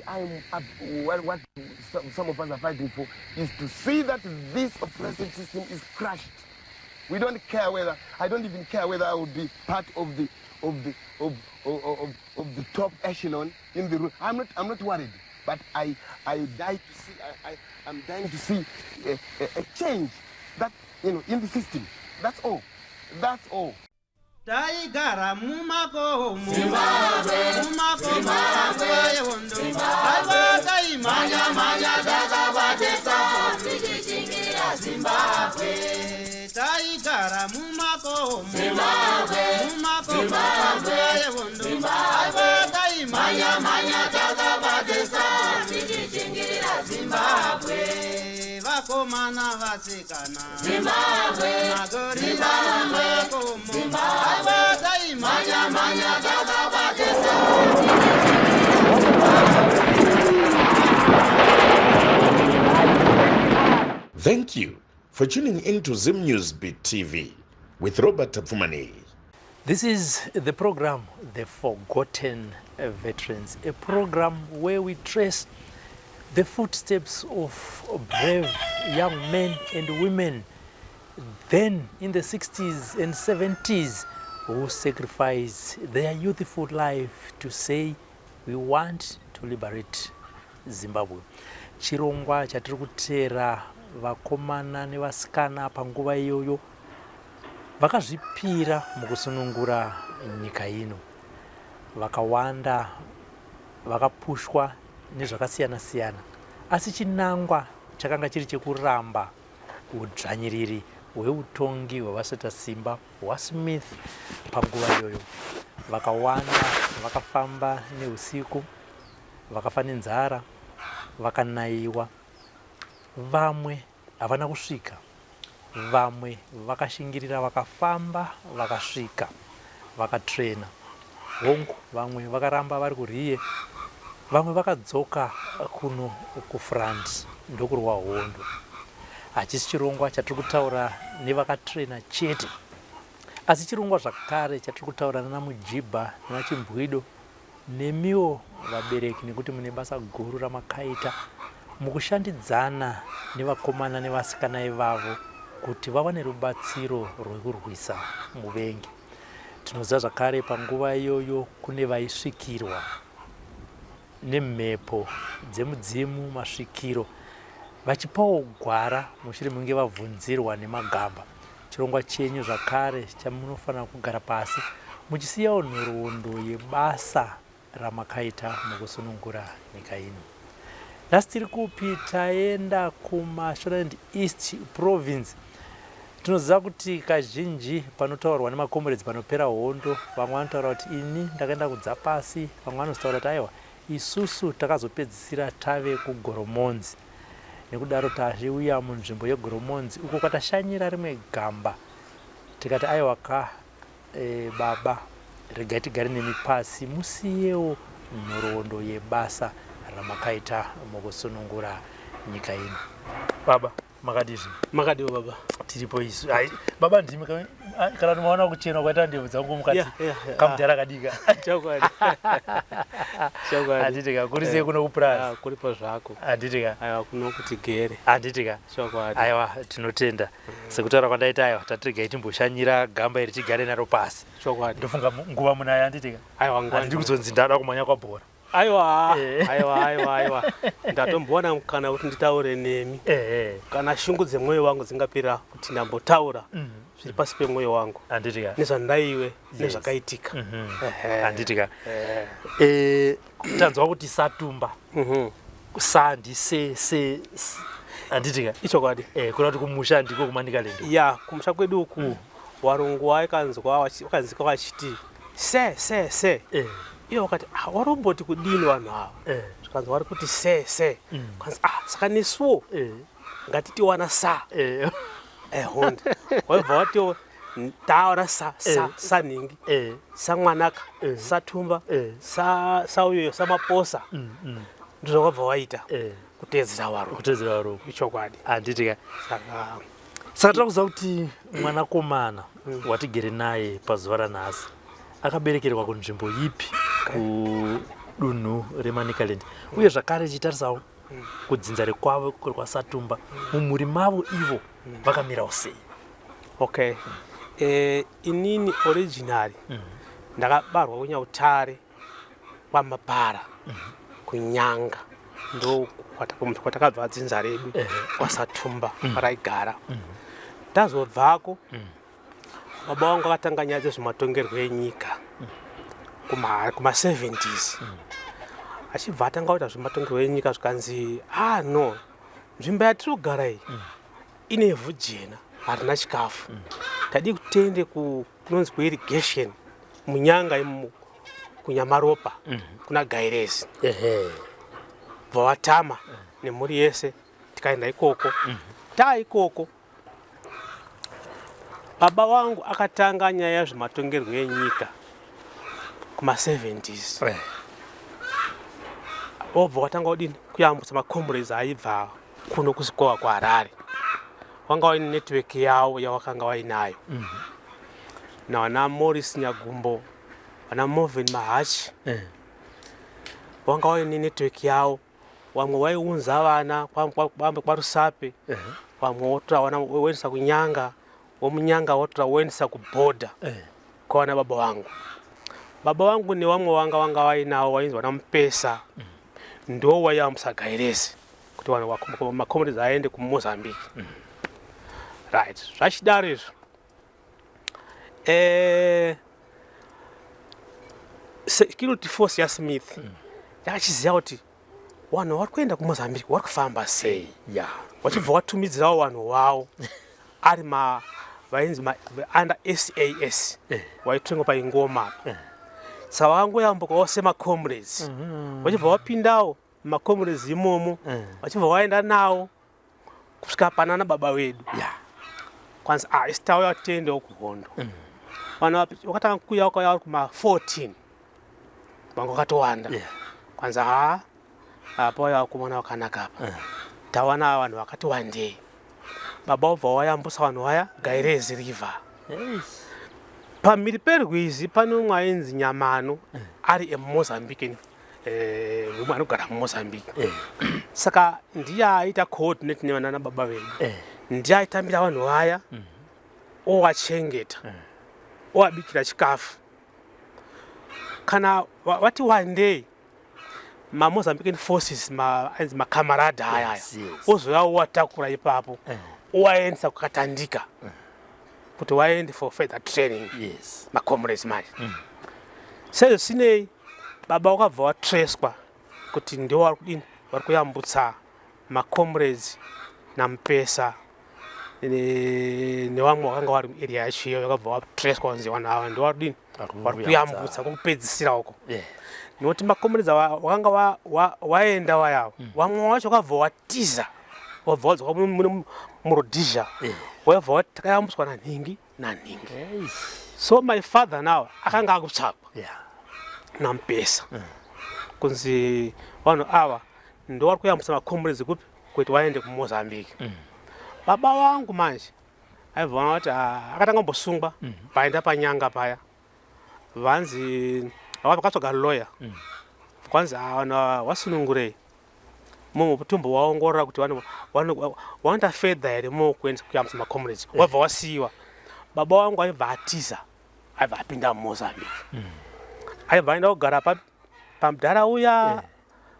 what some of us are fighting for is to see that this oppressive system is crushed. We don't care whether, I don't even care whether I would be part of the top echelon in the room. I'm not worried, but I'm dying to see a change that, in the system. That's all. That's all. Taigara mumako Zimbabwe yondo Alvata imanya Ndakapfeka Zimbabwe Taigara mumako Zimbabwe yondo Alvata imanya Ndakapfeka Zimbabwe vakomana vasikana Zimbabwe magorira makomo Alvata imanya Ndakapfeka. Thank you for tuning into Zim News Beat TV with Robert Tafumani. This is the program, The Forgotten Veterans, a program where we trace the footsteps of brave young men and women then in the 60s and 70s who sacrificed their youthful life to say we want to liberate Zimbabwe. Chirongwa chatiri kuteera vakomana nevasikana panguva iyoyo vakazvipira mukusunungura nyika ino. Vakawanda vakapushwa nezvakasiyana siyana, asi chinangwa chakanga chiri chekuramba udzvanyiriri hweutongi hwevasveta simba hwaSmith panguva iyoyo. Vakawanda vakafamba neusiku, vakafa nenzara, vakanayiwa, vamwe havana kusvika, vamwe vakashingirira vakafamba vakasvika, vakatrena hongu, vamwe vakaramba vari kuriye, vamwe vakadzoka kuno kufront ndokurwa hondo. Hachisi chirongwa chatiri kutaura nevakatrena chete, asi chirongwa zvakare chatiri kutaura nanaMujibha nanaChimbwido nemiwo vabereki, nekuti mune basa guru ramakaita mukushandidzana nevakomana nevasikana ivavo kuti vawane rubatsiro rwekurwisa muvengi. Tinoziva zvakare panguva iyoyo kune vaisvikirwa nemhepo dzemudzimu, masvikiro, vachipawo gwara mushure munge vabvunzirwa nemagamba. Chirongwa chenyu zvakare chamunofanira kugara pasi muchisiyawo nhoroondo yebasa ramakaita mukusunungura nyika ino. Nhasi tiri kupi taenda kuMashonaland East Province. Tinoziva kuti kazhinji panotaurwa nemakomrades panopera hondo, vamwe vanotaura kuti ini ndakaenda kudzapasi, vamwe vanotaura kuti aiwa isusu takazopedzisira tave kuGoromonzi. Nekudaro tachiuya munzvimbo yeGoromonzi uko kwatashanyira rimwe gamba tikati aiwa baba regai tigare nemi pasi musiyewo nhoroondo yebasa ramakaita mukusunungura nyika ino. Baba makadizvi? Makadiwo baba. Tiripo isu. Baba ndimi kana maona kuchena kwaita ndebvu dzangu mukati. Kamudhara kadika. Chokwadi. Anditika kuri sei kuno kuPlaza? Kuri pa zvako. Anditika. Aiwa kuno kuti gere. Anditika. Chokwadi. Aiwa tinotenda. Sekutaura kwandaita aiwa tatirega timboshanyira gamba iri tigare naro pasi. Chokwadi. Ndofunga nguva munaya anditika. Aiwa nguva. Andiri kuzonzi ndada kumanya kwabhora. Aiwa. Ndatomboona mukana kuti nditaure nemi. Kana shungu dzemwoyo wangu dzingapera kuti ndambotaura. Zviri pasi pemwoyo wangu. Anditika. Nezvandaiwe nezvakaitika. Anditika. Tanzwa kuti satumba. Sandi se anditika. Ichokwadi. Kuna kuti kumusha ndiko kumanika lendo. Ya, kumusha kwedu uku warungu wakanzika wachiti se. Iyo wakati waromboti kudini vanhu ava. Zvikanzi vari kuti se. Kanzi saka nesuwo ngatiti wana sa. Honda. Wabva watiwo tawana sa ningi. Sa mwanaka, sa tumba, sa uyo samaposa. Ndizvo wabva waita. Kutedzera waro. Ichokwadi. Anditika. Saka tirakuziva kuti mwanakomana watigere naye pazuva ranhasi akaberekerwa kunzvimbo ipi dunhu reManicaland uye zvakare chitarisawo kudzinza rekwavo kwaSatumba mumhuri mavo ivo vakamirawo sei? Okay. Inini originally ndakabarwa kuNyautare kwaMapara kunyanga ndo kwatakabva dzinza redu kwaSatumba kwaraigara. Tazobvako baba vangu akatanga nyaya dzezvematongerwo enyika kuma70s. Achibva atanga kuita zvematongerwo enyika zvikanzi no nzvimbo yatirikugara iyi ine ivhu jena harina chikafu, tadi kutende kunonzi kuirrigation munyanga kunyamaropa kuna Gairezi. Bvavatama nemhuri yese tikaenda ikoko. Ikoko baba vangu akatanga nyaya zvezvematongerwo enyika kuma70s. Obva watanga kudini kuyambutsa makomrades aibva kuno kusikowa kwaHarare. Wanga waine network yawo yawakanga wainayo. Nawana Morris Nyagumbo, wana Movin Mahachi. Wanga waine network yawo. Wamwe waiunza vana kwaRusape. Wamwe wotora wana woendesa kunyanga. Womunyanga wotora woendesa kuborder. Kwawana baba wangu. Baba wangu ni wamwe wanga wainawo wainzi wana Mpesa. Ndo wayambutsa Gairezi kuti vanhu makomrades aende kuMozambique. Right. Zvachidaro izvo. Security force yaSmith yakachiziva kuti vanhu vari kuenda kuMozambique vari kufamba sei. Vachibva vatumidzirawo vanhu vavo ari vainzi under SAS vaitengwa paingoma. Saka vangoyambukawo semakomrades. Vachibva vapindawo makomrades imomo vachibva vaenda nawo kusvika panana baba wedu. Kwanzi isitauya tiendewo kuhondo. Vanhu vakatanga kuuya vakauya kuma14 vangu vakatowanda. Kwanzi apa vauya vakomana vakanaka apa. Tawana vanhu vakati wandei. Baba vobva vayambusa vanhu vaya Gairezi river. Pamhiri perwizi pane umwe ainzi Nyamano ari eMozambique, umwe anogara muMozambique. Saka ndiye aita coordinate nevanana baba vedu. Ndiye aitambira vanhu vaya ovachengeta ovabikira chikafu. Kana vati one day maMozambican forces makamarada aya ozouya ovatakura ipapo ovaendesa kukatandika kuti vaende for further training makomrades manje. Sezvo sinei baba vakabva vatracwa kuti ndiwo vari kuyambutsa makomrades naMpesa nevamwe vakanga vari muarea yacho iyo vakabva vatracwa kunzi vanhu ava ndiwo vari kuyambutsa kwokupedzisira uko. Nokuti makomrades vakanga vaenda vayavo vamwe vacho vakabva vatiza vabva vadzoka muRhodesia vabva takayambutswa nanhingi. So my father now akanga akutsvakwa naMpesa kunzi vanhu ava ndo vari kuyambutsa makomrades kupi kuti vaende kuMozambique. Baba vangu manje aibva kuti akatanga kumbosungwa paenda panyanga paya vanzi vakatsvaga lawyer kwanzi vanhu vasunungurei mutumbo waongorora kuti vanoita fedha here kuenda kuyambutsa makomrades. Wabva wasiyiwa. Baba wangu aibva atiza aibva apinda muMozambique. Aibva aenda kugara pamudhara uya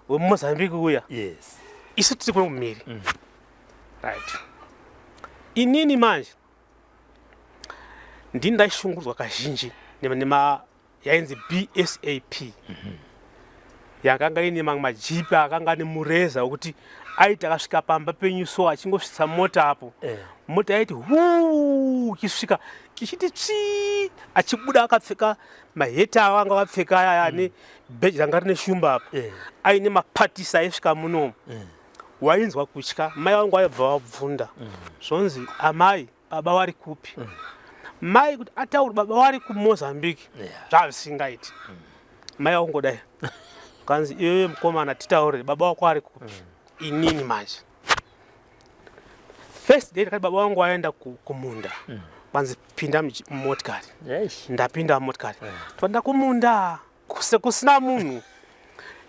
wemuMozambique uya. Isu tiri kuno kumhiri. Right. Inini manje ndini ndaishungurudzwa kazhinji yainzi BSAP. Yakanga ine mamwe majipi akanga ane mureza wekuti aiti akasvika pamba penyu so achingosvitsa mota apo. Mota yaiti ikisvika ichiti tsvii achibuda akapfeka maheta avanga vapfeka aya ane bheji ranga rine shumba apo. Aine mapatisa aisvika munomu. Wainzwa kutya. Mai vangu vaibva vabvunda zvonzi amai baba vari kupi. Mai kuti ataura baba vari kuMozambique zvavisingaiti. Mai vangodai kanzi iwe mukomana titaurire baba wako ari kupi. Inini manje first day baba wangu aenda kumunda kwanzi pinda mumotikari. Ndapinda mumotikari twanda kumunda kusina munhu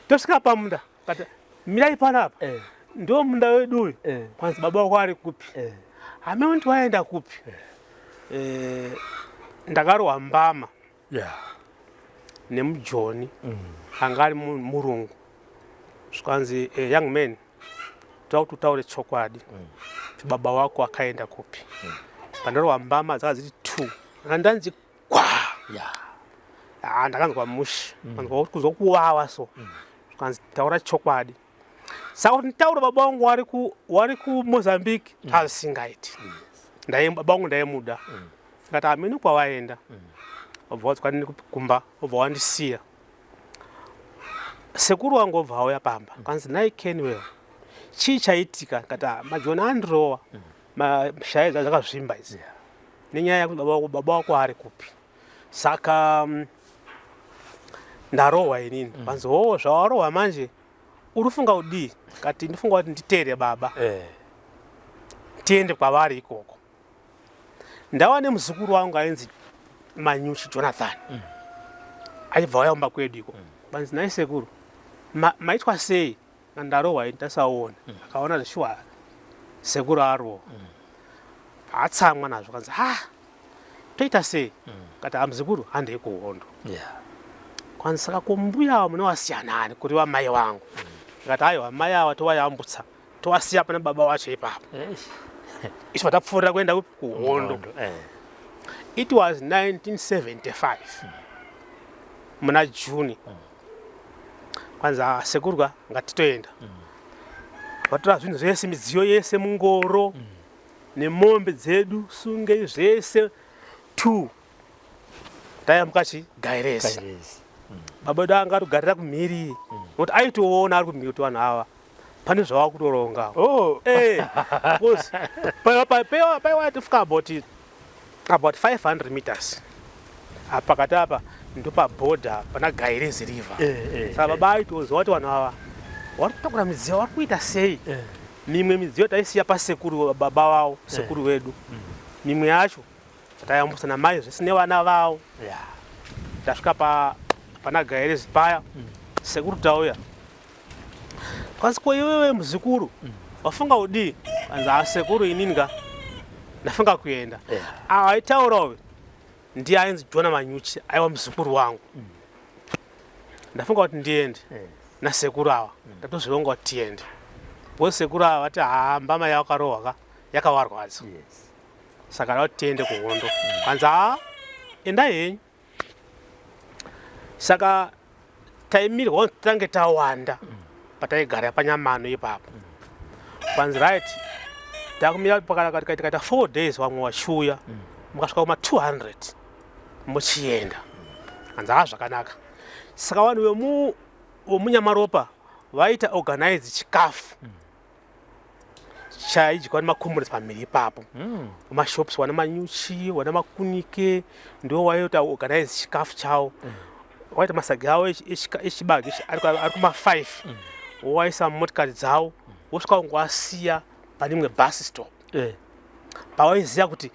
tosvika pamunda kati mirai panapa ndo munda wedu uyu kwanzi baba wako ari kupi ameundi waenda kupi ndakarohwa mbama nemujoni anga ari murungu zvikanzi young man toda kuti utaure chokwadi kuti baba wako akaenda kupi pandarohwa mbama dzaka dziri 2 andanzi kwa ndakanzwa mushi kanzwa kuti kuzwa kuwawa so zvikanzi taura chokwadi saka kuti nditaura baba wangu wari kuMozambique asingaiti baba wangu ndaimuda ngati amene kwawaenda obva wadzwa ndini kumba obva wandisiya sekuru wangu obva auya pamba kanzi nai Kenwell chii chaitika ngati majoni andirowa mashaya dzakazvimba idzi nenyaya yekuti baba wako ari kupi saka ndarohwa inini kanzi zvawarohwa manje urufunga udii kati ndifunga kuti nditere baba tiende kwavari ikoko ndawa nemuzukuru wangu ainzi Manyuchi Jonathan achibva wayamba kwedu iko banzi nai sekuru maitwa sei ndarohwa ndasaona akaona zvishuwa sekuru arohwa atsamwa nazvo kanzi toita sei kati amuzukuru handei kuhondo kwanzi saka kumbuya munowasiyanani kuri wamai wangu ngati aiwa mai ava towayambutsa towasiya pana baba wacho ipapo icho vatapfuurira kuenda kuhondo. It was 1975 muna Juni kwanzi sekurwa ngatitoenda vatora zvinhu zvese midziyo yese mungoro nemombe dzedu sunge zvese 2 tayambuka chigairesi baba vedu anga atogarira kumhiri nokuti aitoona ari kumhiri kuti vanhu ava pane zvava kutoronga paiwa tifika about 500 meters pakati apa ndopabhodha pana Gairezi river saka baba aitoziva kuti vanhu ava vari kutakura midziyo vari kuita sei mimwe midziyo taisiya pasekuru baba vavo sekuru vedu mimwe yacho tayambusa namai zvese nevana vavo tasvika pana Gairezi paya sekuru tauya kwanzi ko iwewe muzukuru wafunga udii kanzi sekuru ininga ndafunga kuenda aitaurawe ndiye ainzi Jona Manyuchi aiwa muzukuru wangu ndafunga kuti ndiende nasekuru ava ndatozvironga kuti tiende bo sekuru ava vati mbama yakarohwa yakawarwadza saka ndati tiende kuhondo kanzi enda henyu saka taimirwa kuti tange tawanda pataigara panyamano ipapo kwanzi right takumira tikaita 4 days vamwe washuya mukasvika kuma 200 muchienda kanzi zvakanaka saka vanhu vemunyamaropa vaita organize chikafu chaidyiwa nemakomrades pamhiri ipapo mashops wana Manyuchi wana Makunike ndo waita organize chikafu chavo waita masagi avo echibage ari kuma 5 waisa motikari dzavo wosvika ngwasiya pane imwe bus stop pawaiziva kuti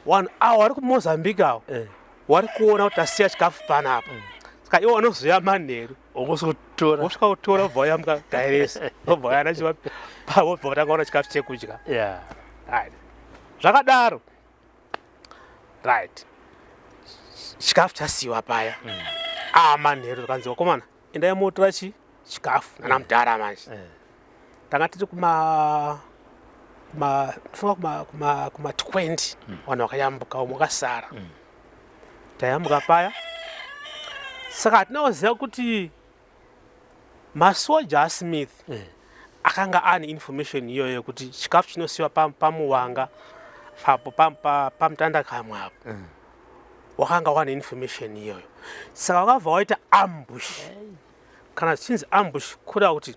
vanhu avo vari kuMozambique avo vari kuona kuti tasiya chikafu panapa saka ivo vanozoya manheru wosvika kutora wobva wayambuka Gairezi wobva wayana wobva watanga kuona chikafu chekudya zvakadaro right chikafu chasiyiwa paya manheru tukanzi wakomana endai motora chikafu nana mudhara manje tanga tiri kuma 20 vanhu vakayambuka umwe wakasara tayambuka paya saka hatinaoziva kuti masoja aSmith akanga ane information iyoyo kuti chikafu chinosiyiwa pamuwanga apo pamutandakamo apo wakanga wane information iyoyo saka wakabva waita ambush kana zichinzi ambush kuda kuti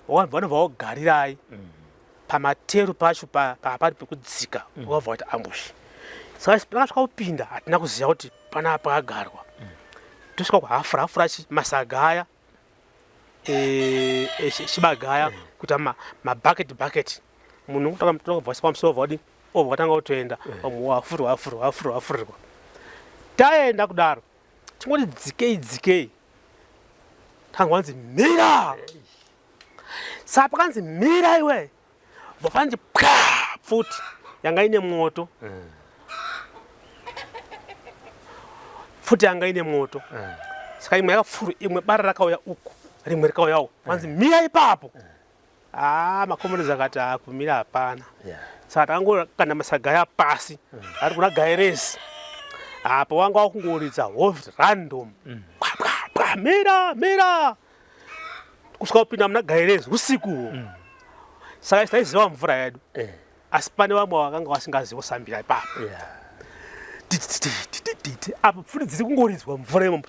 vanobva vagarirai pamateru pacho pari pekudzika wakabva waita ambush saka pakasvika kupinda hatina kuziva kuti panapa pakagarwa tosvika kuhafurafura masaga aya chibaga aya kuita mabhaketi munhu kutanga kubvasa pamusoro vadi obva watanga kutoenda vamwe wafurirwa taenda kudaro tingoti dzikei Tangwanzi mira. Sapa kanzi mira iwe. Vakanzi futi yanga ine moto. Futi yanga ine moto. Saka imwe yakafuru imwe bara rakauya uku. Rimwe rikauya uku. Kanzi mira ipapo. Makomerezi akati akumira hapana. Saka tango kana masaga ya pasi. Ari kuna gairezi. Apo wanga wakungoridza host random. Mira. Kusvika kupinda muna gairezi usiku. Saka taiziva mvura yedu. Asi pane vamwe vakanga vasingazivi kusambira ipapo. Apo pfuti dziri kungoridzwa mvura imomo.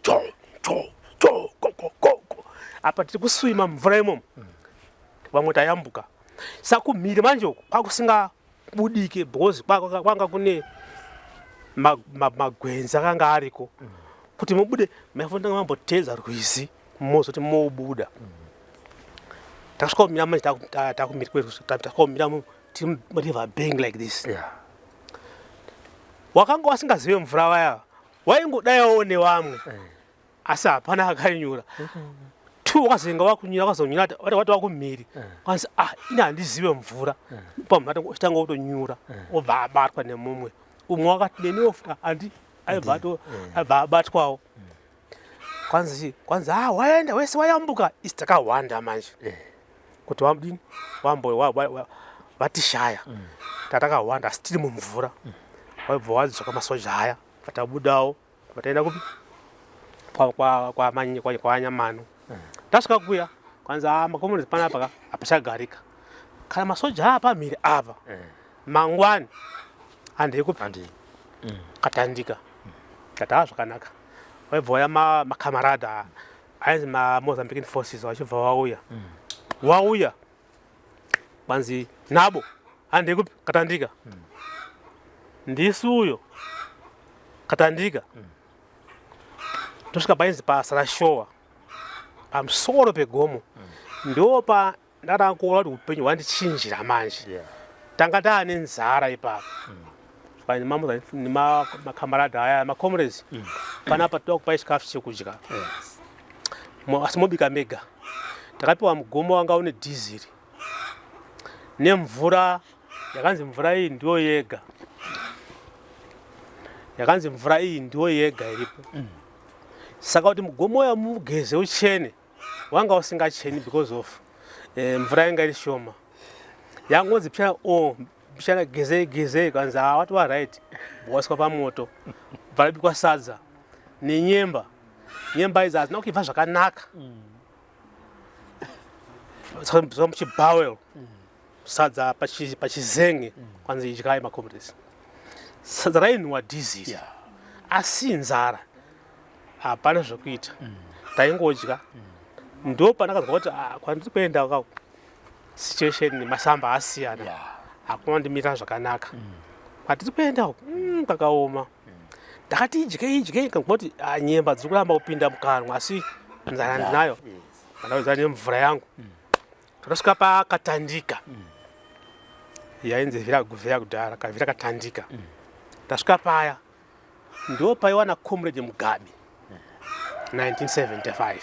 Apa tiri kuswima mvura imomo. Vamwe tayambuka. Saka kumhiri manje uku kwakusingabudike because kwanga kune magwenzi akanga ariko. Kuti mubude maifonda mambotedza rwizi mozoti mobuda. Takasvika kumira manje takumhiri kwedu. Takasvika kumira tiri river bank like this. Wakanga wasingazive mvura vaya waingodaiwo nevamwe asi hapana akanyura. Wakazenga wakunyura wakazonyura wati wakumhiri. Kwanzi ina handizive mvura. Pamunhu atanga kutonyura obva abatwa nemumwe. Umwe wakati neniwofuka aibva abatwawo. Kwanzi waenda wese wayambuka isi takawanda manje. Kuti wamudini watishaya. Tatakawanda asi tiri mumvura. Waibva wadzoka masoja aya vatabudawo vataenda kupi kwanyamano. Tasvika kuya kwanzi makomerezi panapa hapachagarika. Kana masoja apa mhiri apa mangwani handei kupi katandika. Kata zvakanaka. Waibva waya makamarada ainzi maMozambican forces vachibva wauya. Kwanzi nabo handei kupi katandika. Ndisi uyo katandika. Tosvika painzi pasarashowa pamusoro pegomo. Ndopa ndatangoona kuti upenyu hwandichinjira manje. Tanga taane nzara ipapo. Makamarada aya makomerezi panapa tokupai chikafu chekudya. Asi mobika mega. Takapiwa mugomo wanga une dhiziri nemvura yakanzi mvura iyi ndiyo yega. Iripo. Saka kuti mugomo ya mugeze uchene wanga usingacheni because of mvura yanga iri shoma. Yangonzi pishana geze kanzi wati wa right waswa pamoto. Varabikwa sadza nenyemba. Nyemba idzi hadzina kuibva zvakanaka. Saka muchibhawel sadza pachizenge kwanzi idyai makomerezi. Sadza rainhuwa dhiziri. Asi nzara hapana zvokuita. Taingodya. Ndo pandakazwa kuti kwandiri kuenda situation masamba asiyana. Hakuna ndimira zvakanaka. Kwatiri kuenda kwakaoma. Ndakati idyei kuti nyemba dziri kuramba kupinda mukanwa asi nzara ndinayo. Pandawedza nemvura yangu. Takasvika pakatandika. Yainzi vhira kudhara kavhira katandika. Tasvika paya ndo paiwana comrade Mugabe 1975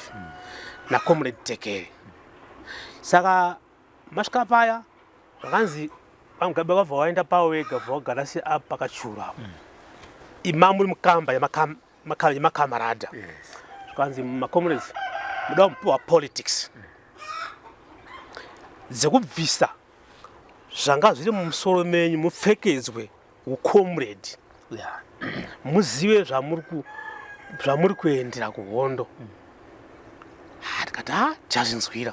na comrade Tekere. Saka masvika paya vakanzi Mugabe vabva vaenda pavo vega vagara seapa pakachura. Imamu uri mukamba yemakamarada. Zvikanzi makomrades muda mupiwa politics dzekubvisa zvanga zviri mumusoro menyu mupfekedzwe ucomrade. Muzive zvamuri kuendera kuhondo. Tikati tazvinzwira.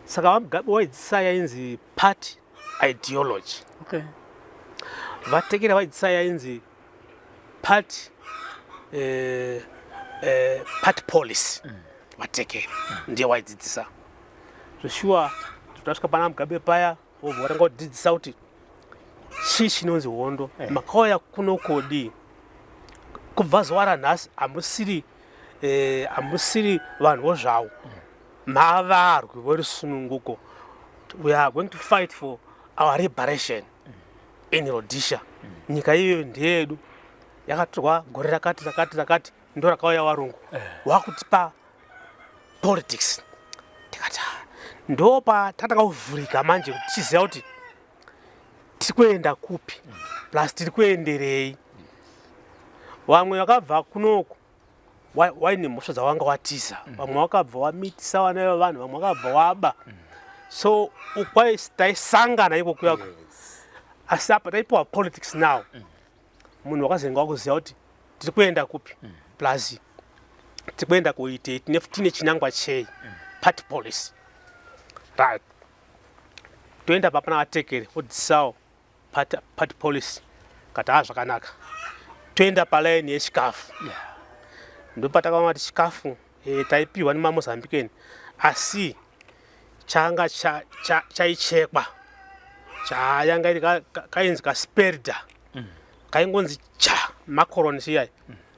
Saka Mugabe waidzisa yainzi party ideology. Vatekera vaidzisa yainzi party policy. Vatekera ndiye waidzidzisa. Zvoshuwa tasvika pana Mugabe paya vatanga kudzidzisa kuti chii chinonzi hondo. Makauya kuno kodi kubva zuva ranhasi hamusiri vanhuwo zvavo. Mavarwi verusununguko. We are going to fight for our liberation in Rhodesia. Nyika iyo ndeyedu. Yakatorwa gore rakati ndo rakauya varungu. Wakutipa politics. Tikati ndopa tataka kuvhurika manje kuti tiziva kuti tiri kuenda kupi plus tiri kuenderei. Vamwe vakabva kunoko waine mhosva dzawanga watiza, vamwe wakabva wamitisa vana vanhu, vamwe wakabva waba. So ukwai taisangana iko kuyako. Asi apa taipiwa politics now. Munhu wakazenga wakuziva kuti tiri kuenda kupi plus tiri kuenda kuitei, tine chinangwa chei, party policy. Right. Toenda papana vatekeri odzisawo party policy kati zvakanaka. Toenda palaini yechikafu. Ndopatakaona kuti chikafu taipiwa nemamozambikeni asi changa chaichekwa chayanga iri kainzi kasperida kaingonzi cha makoroni chiyai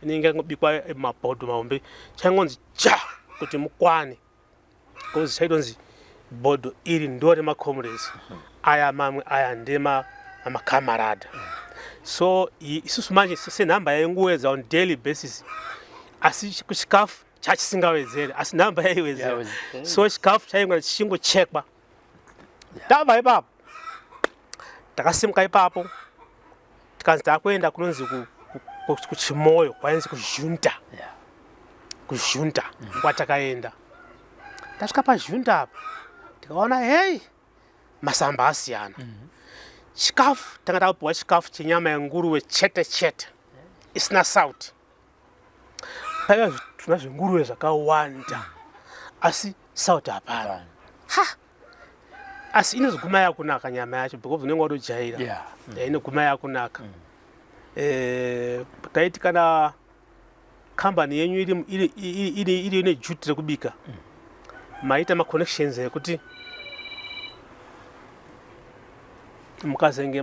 inenge ingobikwa mabhodho mahombe chaingonzi cha kuti mukwane kozi chaidonzi bhodho iri ndo remacomrades aya mamwe aya ndemakamarada. So isusu manje senhamba yainguwedza on daily basis asi kuchikafu chachisingawedzere asi nhamba yaiwedzera. So chikafu chainga chichingochekwa. Tabva ipapo takasimuka ipapo tikanzi takuenda kunonzi kuchimoyo kwainzi kuzhunta. Kuzhunta kwatakaenda. Tasvika pazhunta apa tikaona hei masamba asiyana. Chikafu tanga takupiwa chikafu chenyama yenguruwe chete chete isina sauti. Paiva tuna zvenguruwe zvakawanda asi sauti hapana. Asi inozoguma yakunaka nyama yacho because unenge watojaira. Inoguma yakunaka. Taiti kana kambani yenyu iri ine juti rekubika maita maconnections ekuti mukazenge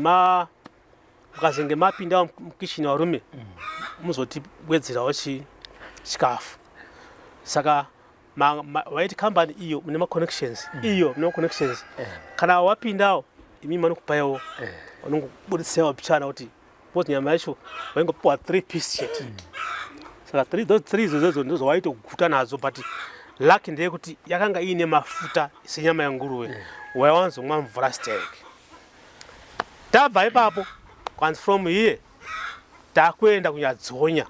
mapinda mukitchen warume muzoti wedzerawo chikafu. Saka waiti kambani iyo mune maconnections kana wapindawo imi manokupaiwo vanongobudisawo pichana kuti because nyama yacho waingopiwa 3 piece chete. Saka those 3 izozo ndizo waitoguta nadzo but lucky ndeyekuti yakanga ine mafuta senyama yenguruwe waiwanzomwa mvura stereke. Tabva ipapo kwanzi from here takuenda kunyadzonya.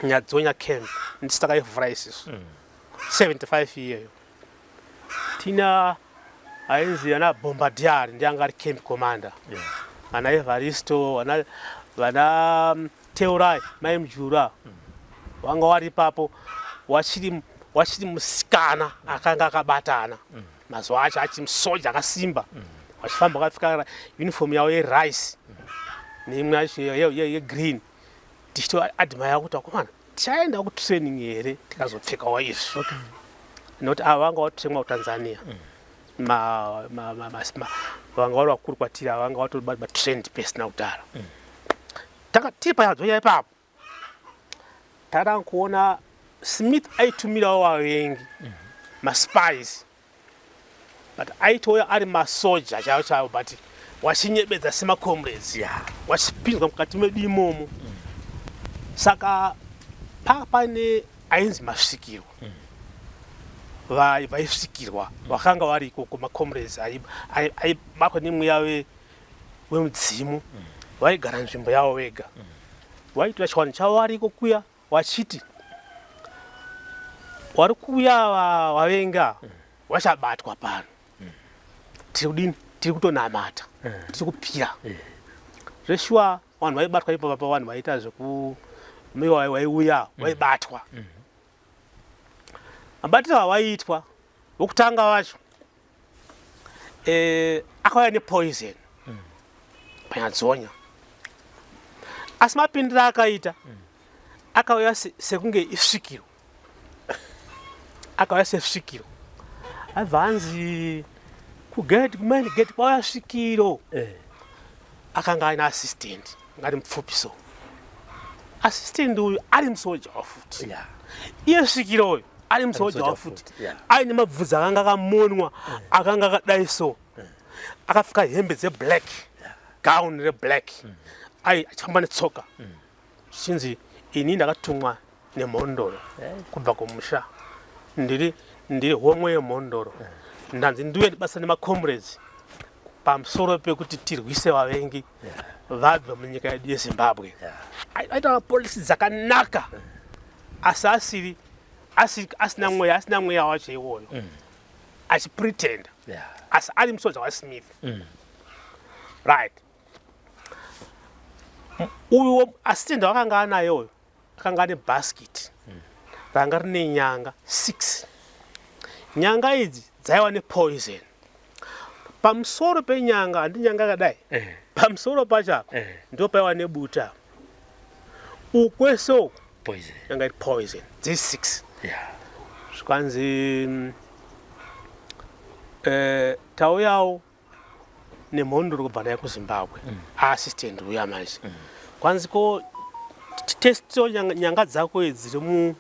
Nyadzonya camp ndisitaka ivhura isisu 75 iyeyo. Tina ainzi ana bombardier ndianga ari camp commander. Ana Evaristo, vana Teurai, maimjura. Wanga wari ipapo wachiri musikana akanga akabatana. Mazuva acho achimusoja akasimba. Wachifamba wakapfeka uniform yawo yerice neimwe yacho yegreen. Tichito admire kuti akomana tichaenda kutraining here tikazopfekawo izvi. Noti ava vanga vatotemwa kuTanzania. Vanga vari vakuru kwatiri ava vanga vatori matrained person kudhara. Tiri payadzonya ipapo takatanga kuona Smith aitumirawo vavengi maspies but aitouya ari masoja chaiwo chaiwo but wachinyebedza semacomrades wachipinzwa mukati medimomo. Saka pane ainzi masvikiro vaisvikirwa vakanga vari ikoko macomrades aibatwa nemweya wemudzimu vaigara nzvimbo yavo vega. Vaitora chiwani chavo vari ikokuya wachiti wari kuuya vavenga vachabatwa pano tiri kudini tiri kutonamata tiri kupira zveshuwa vanhu vaibatwa ipapo vanhu vaita zveku vaiuya vaibatwa. Mabatiro avaiitwa vokutanga vacho akauya nepoison panyadzonya asi mapindiro akaita akauya sekunge isvikiro. Akauya sesvikiro abva anzi kugeti kumene geti kwauya svikiro. Akanga aina assistant ngati mupfupi so. Assistant uyu ari musoja wafuti. Iye svikiro uyu ari musoja wafuti. Aine mabvudzi akanga akamonwa akanga akadai so. Akapfeka hembe dzeblack gown reblack. Achifamba netsoka. Chinzi ini ndakatumwa nemhondoro kubva kumusha ndiri homwe yemhondoro ndanzi ndiuye ndibasa nemacomrades pamusoro pekuti tirwise vavengi vabva munyika yedu yeZimbabwe. Aita polisi dzakanaka asi asina mweya wacho iwoyo achipretenda asi ari musodza waSmith. Right. Uyu asitenda wakanga anayoyo akanga ane basket ranga rine nyanga 6. Nyanga idzi dzaiva nepoison. Pamusoro penyanga handi nyanga kadai pamusoro pacho ndo paiva nebuta ukweso nyanga iti poison dzisi 6. Zvikanzi tauyawo nemhondoro kubva naye kuZimbabwe assistant uya manje kwanzi ko titesto nyanga dzako idzi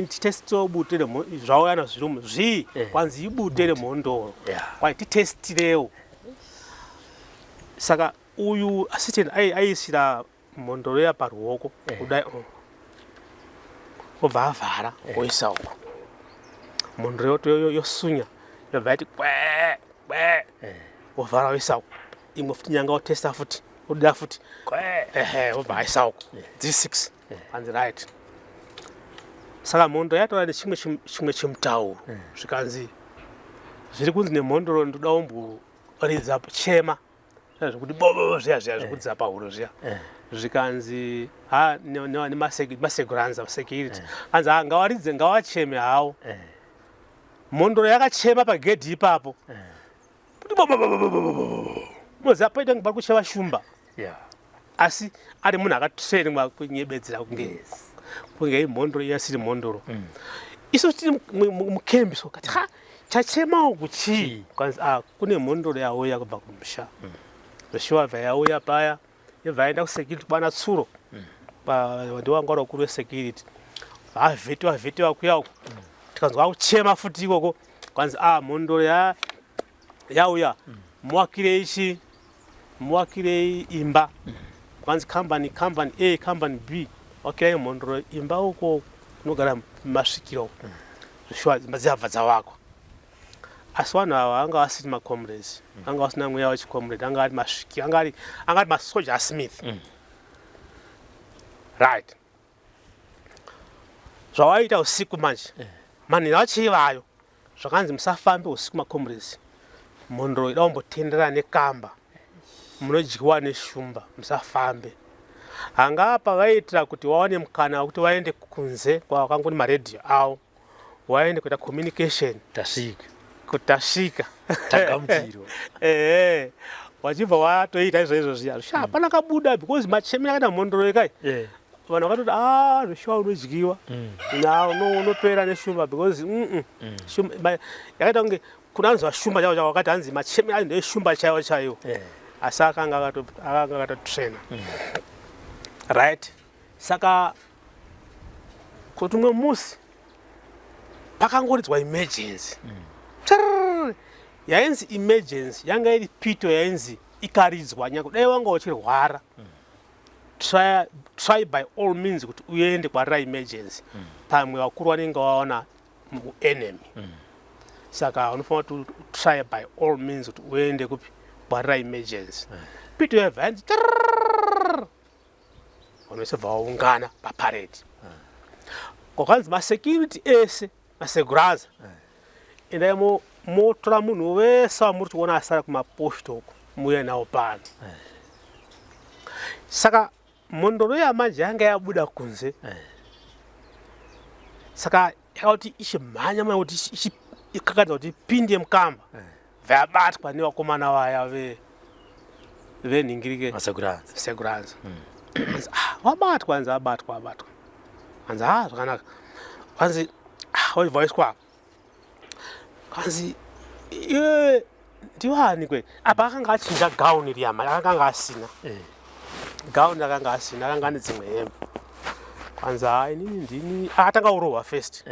titesto bute zvauya nazviro zvi kwanzi ibute remhondoro kwai titestirewo. Saka uyu assistant aisira mhondoro ya paruoko kudai obva avhara oisa uko mhondoro yosunya yobva yati kwe ovhara oisa uko imwe futi nyanga otesta futi oda futi obva aisa uko dzisi 6 kwanzi right. Saka mhondo yatora nechimwe chemutauro zvikanzi zviri kunzi nemhondoro ndoda umboridza chema zvekuti bobo zviya zvekudza pahuro zviya zvikanzi nemaseguranza security kanzi ngawaridze ngawacheme hawo. Mhondoro yakachema pagedhi ipapo kuti moza paita ngipari kucheva shumba asi ari munhu akatrainwa kunyebedzera kunge imhondoro yasiri mhondoro. Isu tiri mukembi so kati chachemawo kuchii kwanzi kune mhondoro yauya kubva kumusha zveshuwa bva yauya paya yobva yaenda kusecurity bwana Tsuro ndiwanga uri mukuru wesecurity vavhetiwa kuya uko tikanzwa kuchema futi ikoko kwanzi mhondoro yauya muwakirei imba kwanzi company A company B wakirai mhondoro imba uko kunogara masvikiro zveshuwa dzimba dzabva dzawakwa. Asi vanhu ava anga vasiri macomrades anga vasina mweya wechicomrade anga ari masvikiro anga ari masoja aSmith. Right. Zvawaita usiku manje manhero achivayo zvakanzi musafambe usiku macomrades mhondoro ida kumbotenderana nekamba munodyiwa neshumba musafambe. Hanga apa vaitira kuti waone mukana wekuti vaende kunze kwakangoni maredhiyo awo waende kuita communication kutasvika takamutiro wachibva watoita izvozvo zviya hapana kabuda because machemera kana mhondoro yekai vanhu vakatoti zveshuwa unodyiwa unopera neshumba because yakaita kunge kuna anzwa shumba chavo wakati hanzi machemera ndeshumba chaiwo asi akanga akatotraina. Right. Saka kuti umwe musi pakangoridzwa emergency yainzi emergency yanga iri pito yainzi ikaridzwa nyanga dai wanga uchirwara try by all means kuti uende kwarira emergency pamwe vakuru vanenge vaona enemy. Saka unofanira kuti try by all means kuti uende kupi kwarira emergency pito yabva yanzi vanhu vaungana paparade kwakanzi masecurity ese maseguraza endai motora munhu wese wamuri kuona asara kumaposto uko muuye nawo pano. Saka mhondoro yamanje yanga yabuda kunze saka yakati ichimhanya mana kuti ikakadza kuti ipinde mukamba vabatwa nevakomana vaya venhingirike seguranza wabatwa anzi abatwa anzi zvakanaka kwanzi waiswa kwanzi ndiwani kwe apa akanga achinja gauni riyama akanga asina gauni akanga asina akanga ane dzimwe hembe kwanzi inini ndini akatanga urohwa first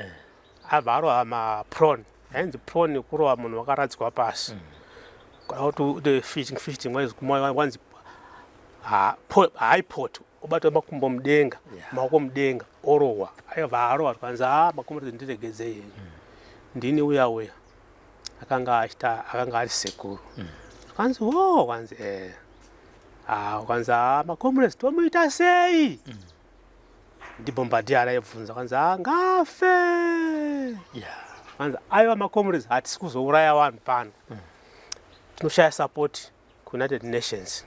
abva arohwa mapron yainzi pron kurohwa munhu wakaradzikwa pasi kuti fishing wanzi haipot obatwa makumbo mudenga maoko mudenga orohwa aibva arohwa kwanzi makomrades ndiregedzei ndini uya akanga ari sekuru kwanzi wo kwanzi kwanzi macomrades tomuita sei ndibombardiera yebvunza kwanzi ngafe kwanzi aiwa macomrades hatisi kuzouraya vanhu pano tinoshaya support kuUnited Nations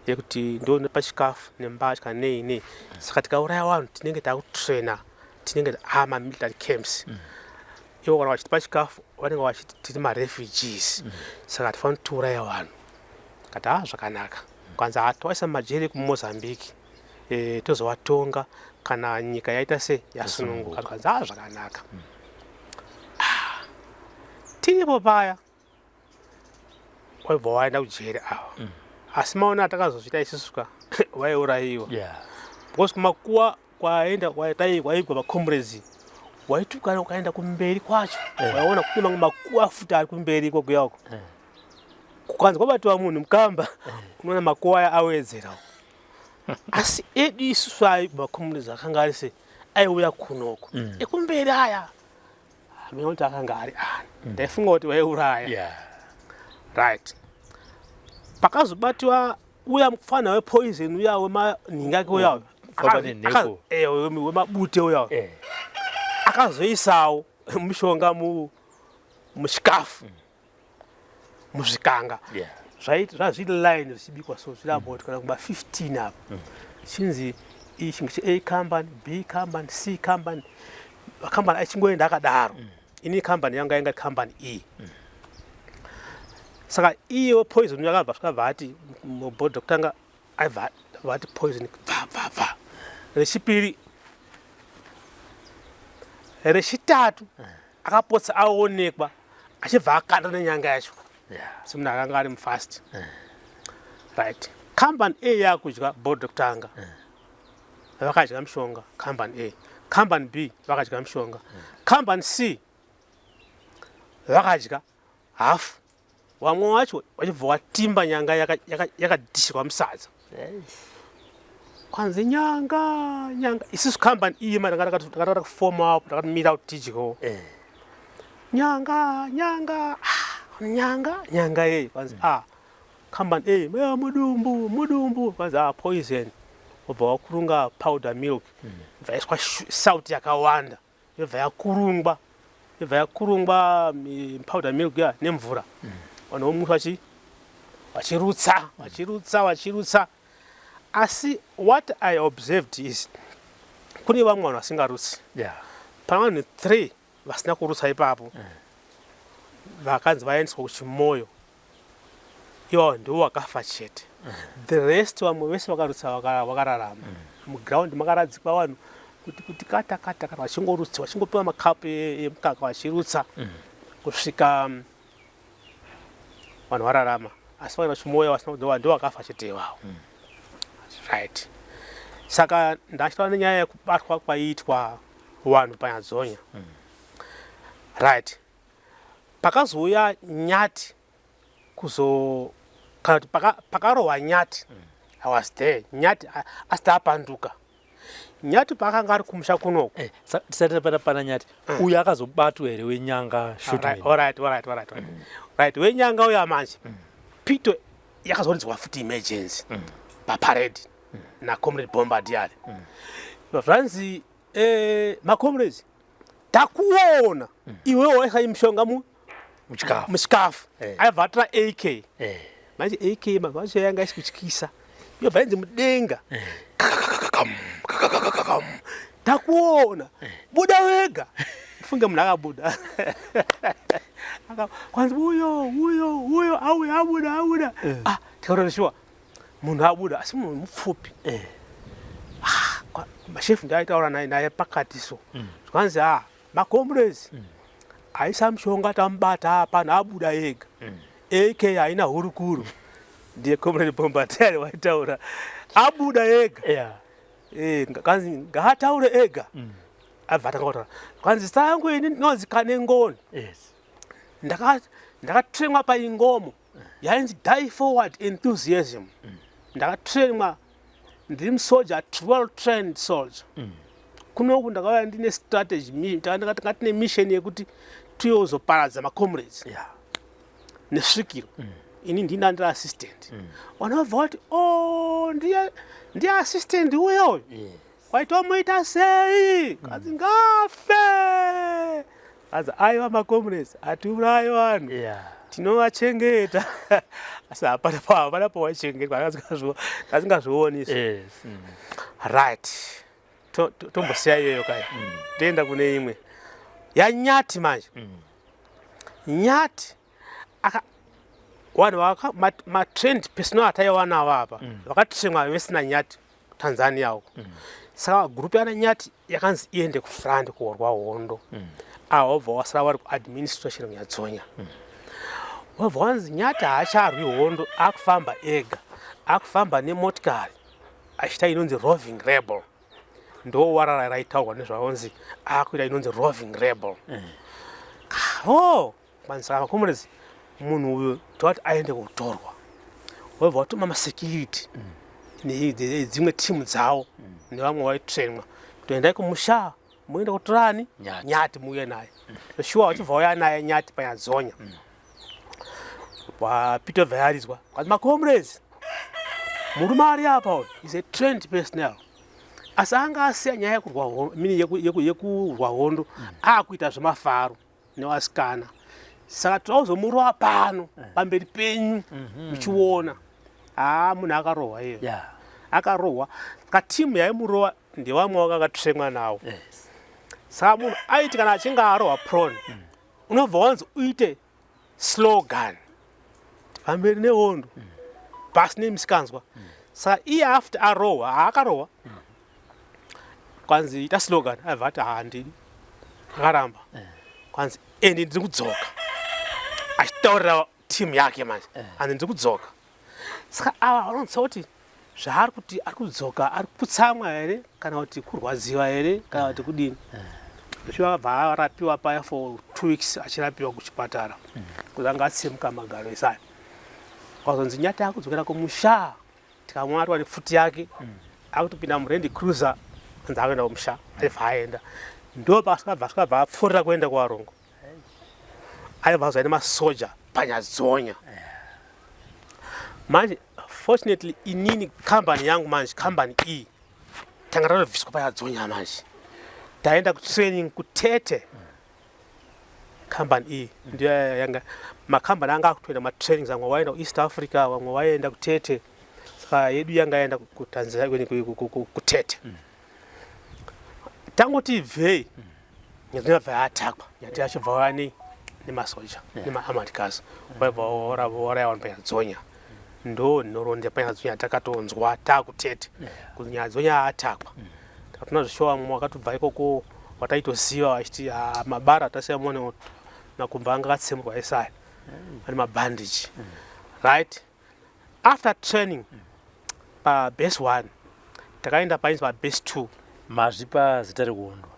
yekuti ndo pachikafu nembatya nei saka tikauraya vanhu tinenge takutraina tinenge military camps ivo kana vachiti pachikafu vanenge vachiti tiri marefugees saka tifanira tiuraya vanhu kati zvakanaka kwanzi tovaisa majeri kuMozambique tozovatonga kana nyika yaita se yasununguka kwanzi zvakanaka tiripo paya waibva waenda kujeri ava asi maona atakazozvita isusuka vaiurayiwa because kumakuwa kwaigwa macomrades waitukana ukaenda kumberi kwacho waiona kune mamwe makuwa futi ari kumberi iko kuyako kwanzi kwabatiwa munhu mukamba unoona makuwa aya awedzerawo asi edu isusu macomrades akanga ari se aiuya kunoko ekumberi aya amina kuti akanga ari ani ndaifunga kuti vaiuraya right pakazobatiwa uya mufana wepoison uya wemanhingi ake uyawo wemabute uyawo akazoisawo mushonga muchikafu muzvikanga zvazviri line zvichibikwa so zviri about kana kuma 15 apo chinzi chinhu cheA company, B company, C company makambani achingoenda akadaro ini company yanga inga company E saka iyo poison yakabva zvikabva ati board dokutanga aibva ati poison bva rechipiri rechitatu akapotsa aonekwa achibva akanda nenyanga yacho semunhu akanga ari mufast right company A yakudya board dokutanga vakadya mushonga company A company B vakadya mushonga company C vakadya hafu wamwe wacho wachibva watimba nyanga yakadhishirwa musadza kwanzi nyanga isusu company iyi takataka kufoma apo takatomira kuti tidyewo nyanga yeyi kwanzi company A mudumbu kwanzi poison wabva wakurunga powder milk vaiswa salt yakawanda yobva yakurungwa powder milk ya nemvura vanhu vomunhu vachirutsa asi what I observed is kune vamwe vanhu vasingarutsi pana vanhu 3 vasina kurutsa ipapo vakanzi vaendeswa kuchimoyo ivo ndivo vakafa chete the rest vamwe vese vakarutsa vakararama muground makaradzikwa vanhu kuti kata kana vachingorutsa vachingopiwa makapu emukaka vachirutsa kusvika vanhu vararama asi vana vachimoyo vasina kudziwa ndivo vakafa chete ivavo right saka ndachitaura nenyaya yekubatwa kwaiitwa vanhu panyadzonya right pakazouya nyati kana kuti pakarohwa nyati I was there nyati asita apanduka nyati paakanga ari kumusha kunoko tisati pana nyati uyu akazobatwa here wenyanga right wenyanga uya manje pito yakazonzwa futi emergency paparade naComrade Bombardier zvanzi macomrades takuona iwewo waisa mushonga muchikafu aibva AK manje AK mavhacho yanga isi kutyisa yobva inzi mudenga takuona buda wega funge munhu akabuda kwanzi uyo abuda tikaroreshiwa munhu abuda asi munhu mupfupi mashefu ndaitaura naye pakati so zvanzi macomrades aisa mushonga tamubata apa abuda yega AK haina hurukuru ndiye Comrade Bombardier waitaura abuda yega kanzi ngataure ega abva takotaura kanzi sangu ini ndinozikane ngoni ndakatrainwa paingomo yainzi die forward enthusiasm ndakatrainwa ndiri musoldier well trained soldier kunoku ndakauya ndine strategy ndakati ne mission yekuti tiyozoparadza macomrades Yeah. nesvikiro ini ndina ndiri assistant vanobva vati ndiye assistant uyoyo Yes. kwaitomuita sei kazi ngafe kazi aiva macomrades hatiurayi vanhu Yeah. tinovachengeta asi hapana pawachengetwa asingazvionisi Yes. right tombosiya iyoyo kai toenda kune imwe yanyati manje nyati vanhu matrained personnel ataiwanawo apa vakatemwa vesina nyati Tanzania uko saka gurupu yana nyati yakanzi iende kufrand kuorwa hondo avo vabva vasara vari kuadministration yadzonya vabva vanzi nyati haacharwi hondo akufamba ega akufamba nemotikari achiita inonzi roving rebel ndo warara raitaurwa nezvaonzi akuita inonzi roving rebel saka makomrades munhu uyu toti aende kutorwa vabva vatuma masecurity nedzimwe timu dzavo nevamwe vaitrainwa toendai kumusha muende kutorani nyati muuye naye shuwa vachibva vauya naye nyati panyadzonya vapita vhayarizwa kati macomrades murume ari apa is a trained personnel asi anga asiya nyaya yekurwa hondo akuita zvemafaro nevasikana saka tirauzomurova pano pamberi penyu muchiona munhu akarohwa iyo akarohwa katimu yaimurova ndevamwe vakakatremwa nawo saka munhu aiti kana achinge arohwa prone unobva wanzi uite slogan pamberi nehondo pasi nemisikanzwa saka iye after arohwa haakarohwa kwanzi ita slogan aibva ati handidi akaramba kwanzi endi ndiri kudzoka achitaurira timu yake manje hanzi ndiri kudzoka saka ava vanonzwa kuti zvaari kuti ari kudzoka ari kutsamwa here kana kuti kurwadziwa here kana kuti kudini zvivabva arapiwa paya for 2 weeks achirapiwa kuchipatara kuti anga atsimuka magaro esaya kwazonzi nyati akudzokera kumusha tikamwariwa nepfuti yake akutopinda murendi cruiser anzi akuenda kumusha aibva aenda ndo pakabva apfuurira kuenda kuvarongo aibva azoa nemasoja panyadzonya manje fortunately inini kambani yangu manje kambani iyi tanga ratobviswa panyadzonya manje taenda kutraining kutete kambani iyi ndiyo yanga makambani anga akutoenda matrainings amwe waenda kueast africa vamwe vaenda kutete saka yedu yanga yaenda kutanzania kutete tangoti ibvei nyadzinobva yatakwa nyati yachibva vane nemasoja nemaarmed cars vaibva vauraya vanhu panyadzonya ndo nhoroondo panyadzonya takatonzwa taakutete kuti nyadzonya atakwa takatona zvishowa vamwe vakatobva ikoko wataitoziva vachiti mabara atasiya mone makumbo anga akatsemurwa esaya ane mabandage right after training pabase 1 takaenda painzi pabase 2 mazvipa zita rekuhondo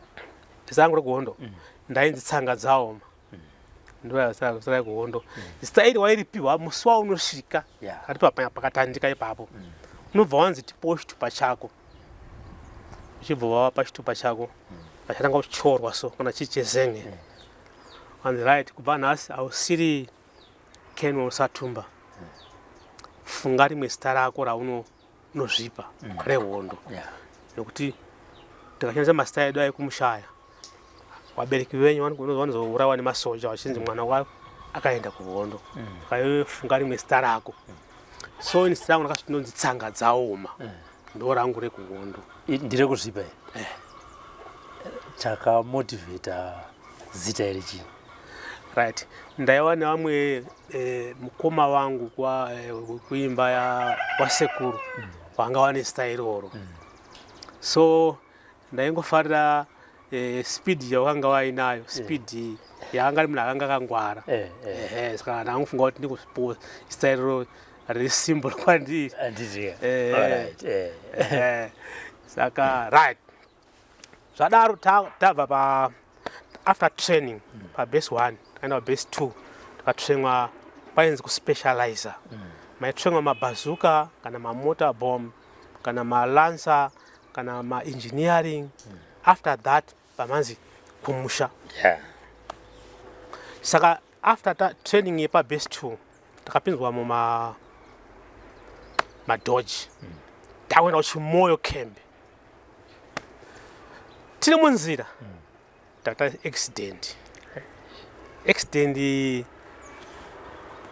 zita rangu rekuhondo ndainzi Tsangadzaoma ndo zita rekuhondo zita iri wairipiwa musi waunosvika kati pakatandika ipapo unobva wanzi tipowo chitupa chako uchibva wapa chitupa chako pachatanga kuchorwa so kana chichezenge wanzi right kubva nhasi hausiri Ken Satumba funga rimwe zita rako raunozvipa rehondo nekuti tikashandisa mazita edu aikumusha vabereki venyu vanozourayiwa nemasoja vachinzi mwana wako akaenda kuhondo funga rimwe zita rako so ini zita rangu ndakazvinonzi Tsangadzaoma ndo rangu rekuhondo ndire kuzvipa chakamotivheta zita iri chii right ndaiva nevamwe mukoma wangu kuimba wasekuru vanga vane zita iroro so ndaingofarira speed yavanga vainayo speed yaanga ari munhu akanga akangwara saka ndangofunga kuti ndikuzipo zita iroro riri symbol kwandiri saka right zvadaro tabva after training pabase 1 takaenda pabase 2 takatrainwa painzi kuspecializer maitrainwa mabazuka kana mamota bomb kana malancer kana maengineering after that pamanzi kumusha saka after training yepa-base 2 takapinzwa madodge takuenda kuchimoyo camp tiri munzira takaita accident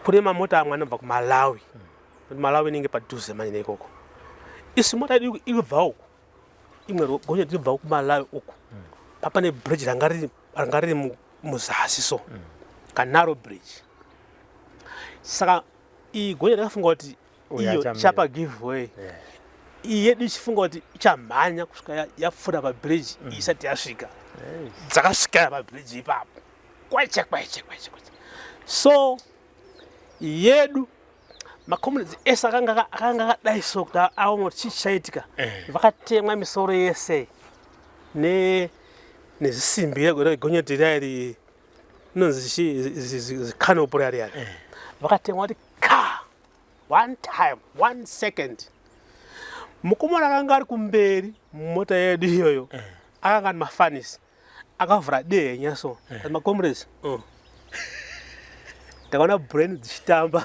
kune mamota amwe anobva kuMalawi Malawi inenge padhuze manje ikoko isi mota iribva uku imwe gonye tiribva kuMalawi uku papane bridge ranga riri muzasi so kanaro bridge saka iyi gonye rakafunga kuti iyo chapa giveaway iyi yedu ichifunga kuti ichamhanya kusvika yapfuura pabridge isati yasvika dzakasvikira pabridge ipapo kwaiche so yedu makomunidzi ese akanga akadai so kuti aone kuti chii chaitika vakatemwa misoro yese nezisimbi regonyeti rairi inonzi canopy rari vakatemwa kuti one time 1 second mukomana akanga ari kumberi mota yedu iyoyo akanga ari mafanisi akavhura dehenya so makomrades takaona brain dzichitamba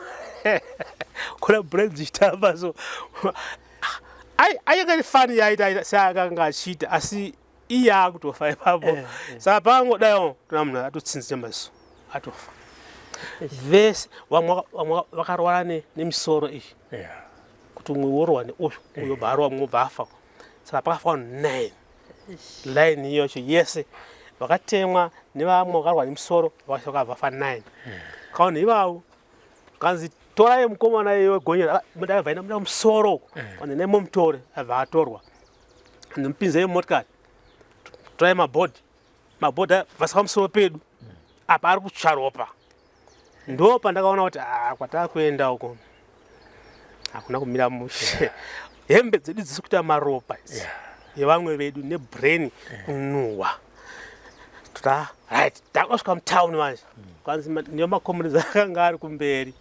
kuna brain dzichitamba so ainge ari fani yaita seakanga achiita asi iye akutofa ipapo saka pangodaiwo kuna munhu atotsinzira maziso atofa vese vamwe vakarwara nemisoro iyi kuti umwe worwa neuyu uyo bharwa mumwe bvafa saka pakafa 9 line iyocho yese vakatemwa nevamwe vakarwa nemisoro vakabvafa 9 kaona ivavo kanzi torai mukomana wegonyera mudavhaina muda musoro kana nemomutore abva atorwa ndimupinzei motikari torai mabhodhi vasaka musoro pedu apa ari kutsva ropa ndo pandakaona kuti kwatava kuenda uko hakuna kumira mushe hembe dzedu dzisi kuita maropa yevamwe vedu nebrain kunuhwa right takasvika mutown manje kwanzi ndiyo makomrades akanga ari kumberi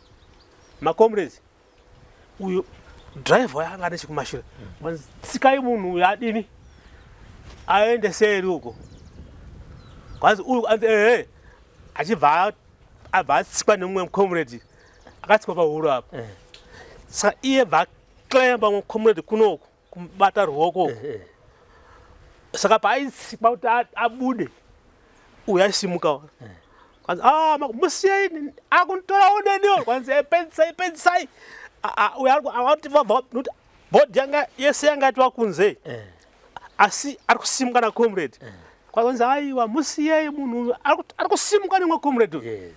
makomrades uyu driver yakanga ane chekumashure kwanzi tsikai munhu uyu adini aende seri uko kwanzi uyu anzi achibva abva atsikwa nemumwe mukomrade akatsikwa pahuro apo saka iye bva aclaimba mukomrade kunoku kumubata ruoko saka paaitsikwa kuti abude uyu aisimuka kwanzi musiyei akunitora uneniwo kwanzi epedzisai uyu akuti nokuti bhodhi yanga yese yanga atiwa kunze asi ari kusimuka nakomrade kwanzi aiwa musiyei munhu ari kusimuka nemwe komrade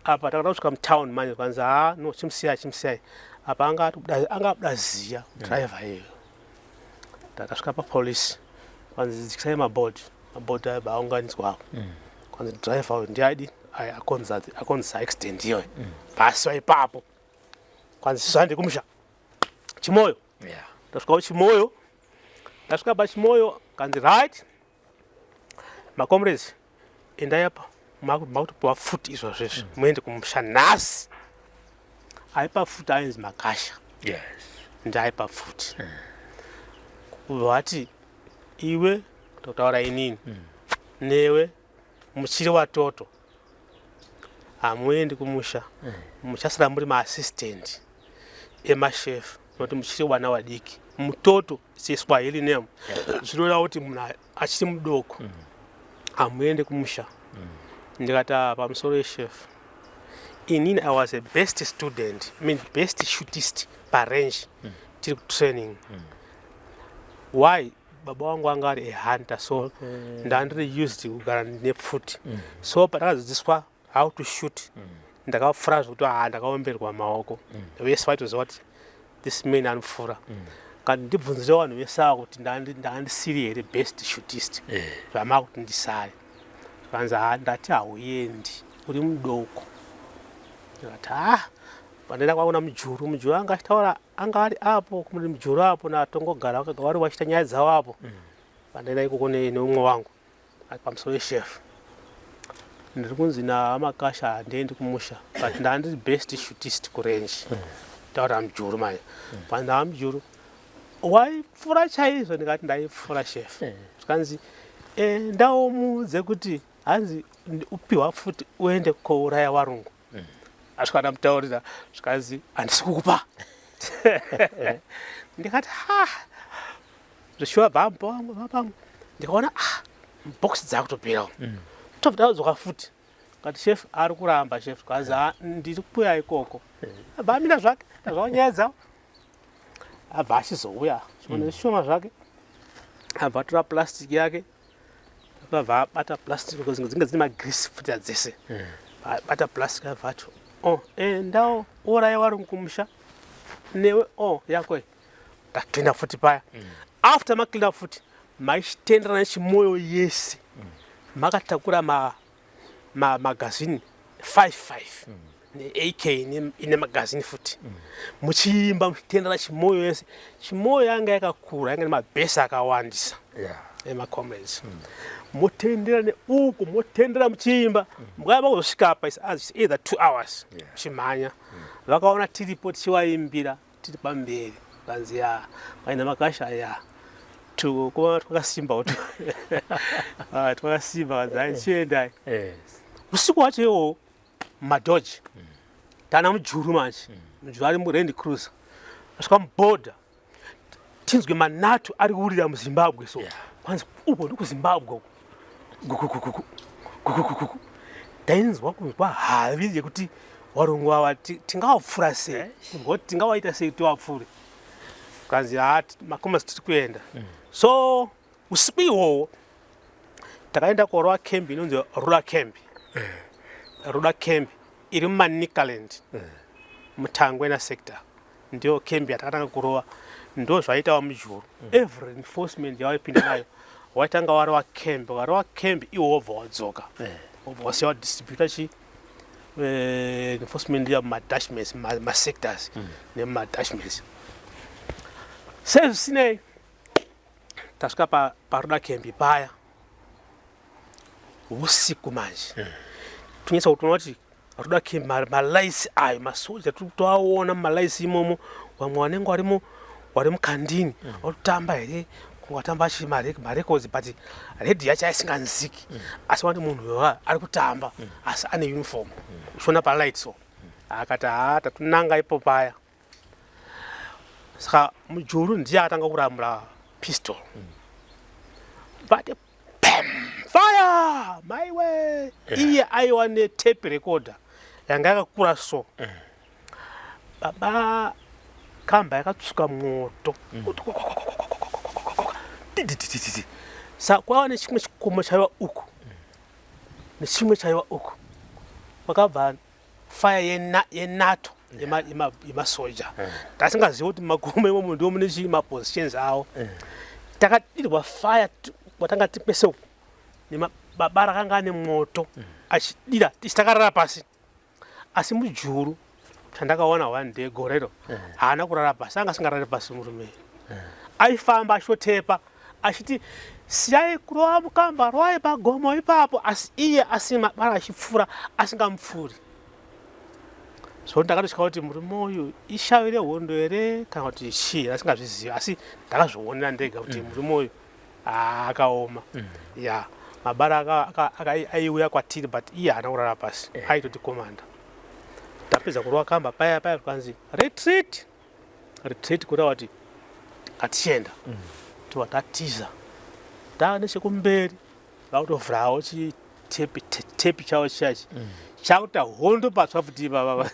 apa takada kusvika mutown manje kwanzi no chimusiyai apa anga abuda ziya driver iyeyo takasvika papolisi kwanzi dzikisai mabhodhi aibva aunganidzwa apo kwanzi driver uyu ndiadi akonzisa accident iyoyo bhasiwa ipapo kwanzi siso handi kumusha chimoyo tasvikawo chimoyo tasvika pachimoyo kanzi right makomrades endai apa makutopiwa futi izvozvezvi muende kumusha nhasi aipa futi ainzi makasha ndaipa futi vati iwe tokutaura inini newe muchiri watoto hamuendi kumusha muchasara muri maassistant emashefu nokuti muchiri wana wadiki mutoto seswahili name zvinoreva kuti munhu achiri mudoko hamuendi kumusha ndikati pamusoro weshefu inini I was a best student, best shootist parange tiri kutraining. Why? Baba wangu anga ari a hunter, so ndandiri used kugara nepfuti. So patakadzidziswa how to shoot, ndakafura kuti ndakaomberwa maoko. Vese vaitoziva kuti this man anofura. Kandi ndibvunzire vanhu vese ava kuti ndandisiri here best shootist, zvamava kuti ndisare. Vanzi ndati hauendi, uri mudoko. Ndikati pandaenda kwaona mujuru anga achitaura anga ari apo kumuri mujuru apo natongogara vari vachita nyaya dzavo apo. Pandaenda ikoko neumwe wangu ari pamusoro weshefu. Ndiri kunzi namakasha handiendi kumusha, but ndandiri best shootist kurange. Taura mujuru manje. Pandava mujuru waipfura chaizvo, ndikati ndaipfura shefu. Zvikanzi ndaomuudze kuti hanzi upiwa futi uende kouraya varungu. Asvika ndamutaurira zvikanzi handisi kukupa. Ndikati zvishuwa bhambo ndikaona box dzakutopera tobva tadzoka futi kati chef ari kuramba chef kazi ndiri kuuya ikoko abva amira zvake ndazvaonyedza abva achizouya zvimwe zvishoma zvake abva atora plastic yake abva abata plastic because dzinge dzine magrisi futi dzese bata plastic abva ati ndawo uraya vari kumusha newe yakwe ndatoenda futi paya after maclean futi maishitenderana chimoyo yese makatakura magazini 55 ne-AK ine magazini futi muchiimba muchitenderana chimoyo yese. Chimoyo yanga yakakura yanga nemabhesi akawandisa emacomrades motenderane uku motendera muchiimba mukayamba kuzosvika apa either 2 hours chimhanya vakaona tiripo tichivaimbira tiri pamberi kanzi kaina makasha twakasimba twakasimba kanzi chiendai usiku wacho iwowo madodge tana mujuru manje mujuru ari muRand Cruiser asvika mubhodha tinzwe manatu ari kuwurira muZimbabwe so kwanzi uko ndikuZimbabwe tainzwa kunzwa havi yekuti varungu ava tingavapfura sei ngoti tingavaita sei kuti vapfure kanzi makomasi tiri kuenda so usiku ihwohwo takaenda korwa camp inonzi rural camp iri muManicaland muTangwena sector ndio camp yatakatanga kurova ndo zvaitawa mujuru every enforcement yavaipinda nayo waitanga wari wa camp iwo wobva wadzoka wobva wasiya wadistributa enforcement ya madashments masectors nemadashments sezvisinei tasvika paruda camp paya usiku manje tunyesa kuti kuti ruda camp malaisi ayo masoja toaona malaisi imomo vamwe vanenge vari mukandini varikutamba here kungatamba achiri marecords but redhi yacho aisinganziki asi wati munhu uyo ari kutamba asi ane uniform uchiona palight so akati tatunanga ipo paya saka mujuru ndiye akatanga kuramura pistol but fire my way iye aiwa netape recorder yanga yakakura so baba kamba yakatsuka moto sa kwava nechimwe chikomo chaiva uku nechimwe chaiva uku kwakabva fire yenato yemasoja tasingazivi kuti makomo imomo ndio mune mapositions avo takadirwa fire watanga tipese uku nemabara akanga ane moto achidira tichitakarara pasi asi mujuru chandakaona one day gorero haana kurara pasi anga asingarari pasi murume aifamba achotepa achiti siyai kurova mukamba rovai pagomo ipapo asi iye asina mabara achipfuura asingamupfuuri so ndakatotya kuti murume uyu ishavire hondo here kana kuti chii asingazvizivi asi ndakazvionera ndega kuti murume uyu akaoma ya mabara aiuya kwatiri but iye haana kurara pasi aitoti komanda tapedza kurova kamba paya tukanzi retreat kureva kuti ngatichienda tiwatatiza taa nechekumberi vakutovhurawo chitepi chavo chiyachi chakuita hondo patsva futi baba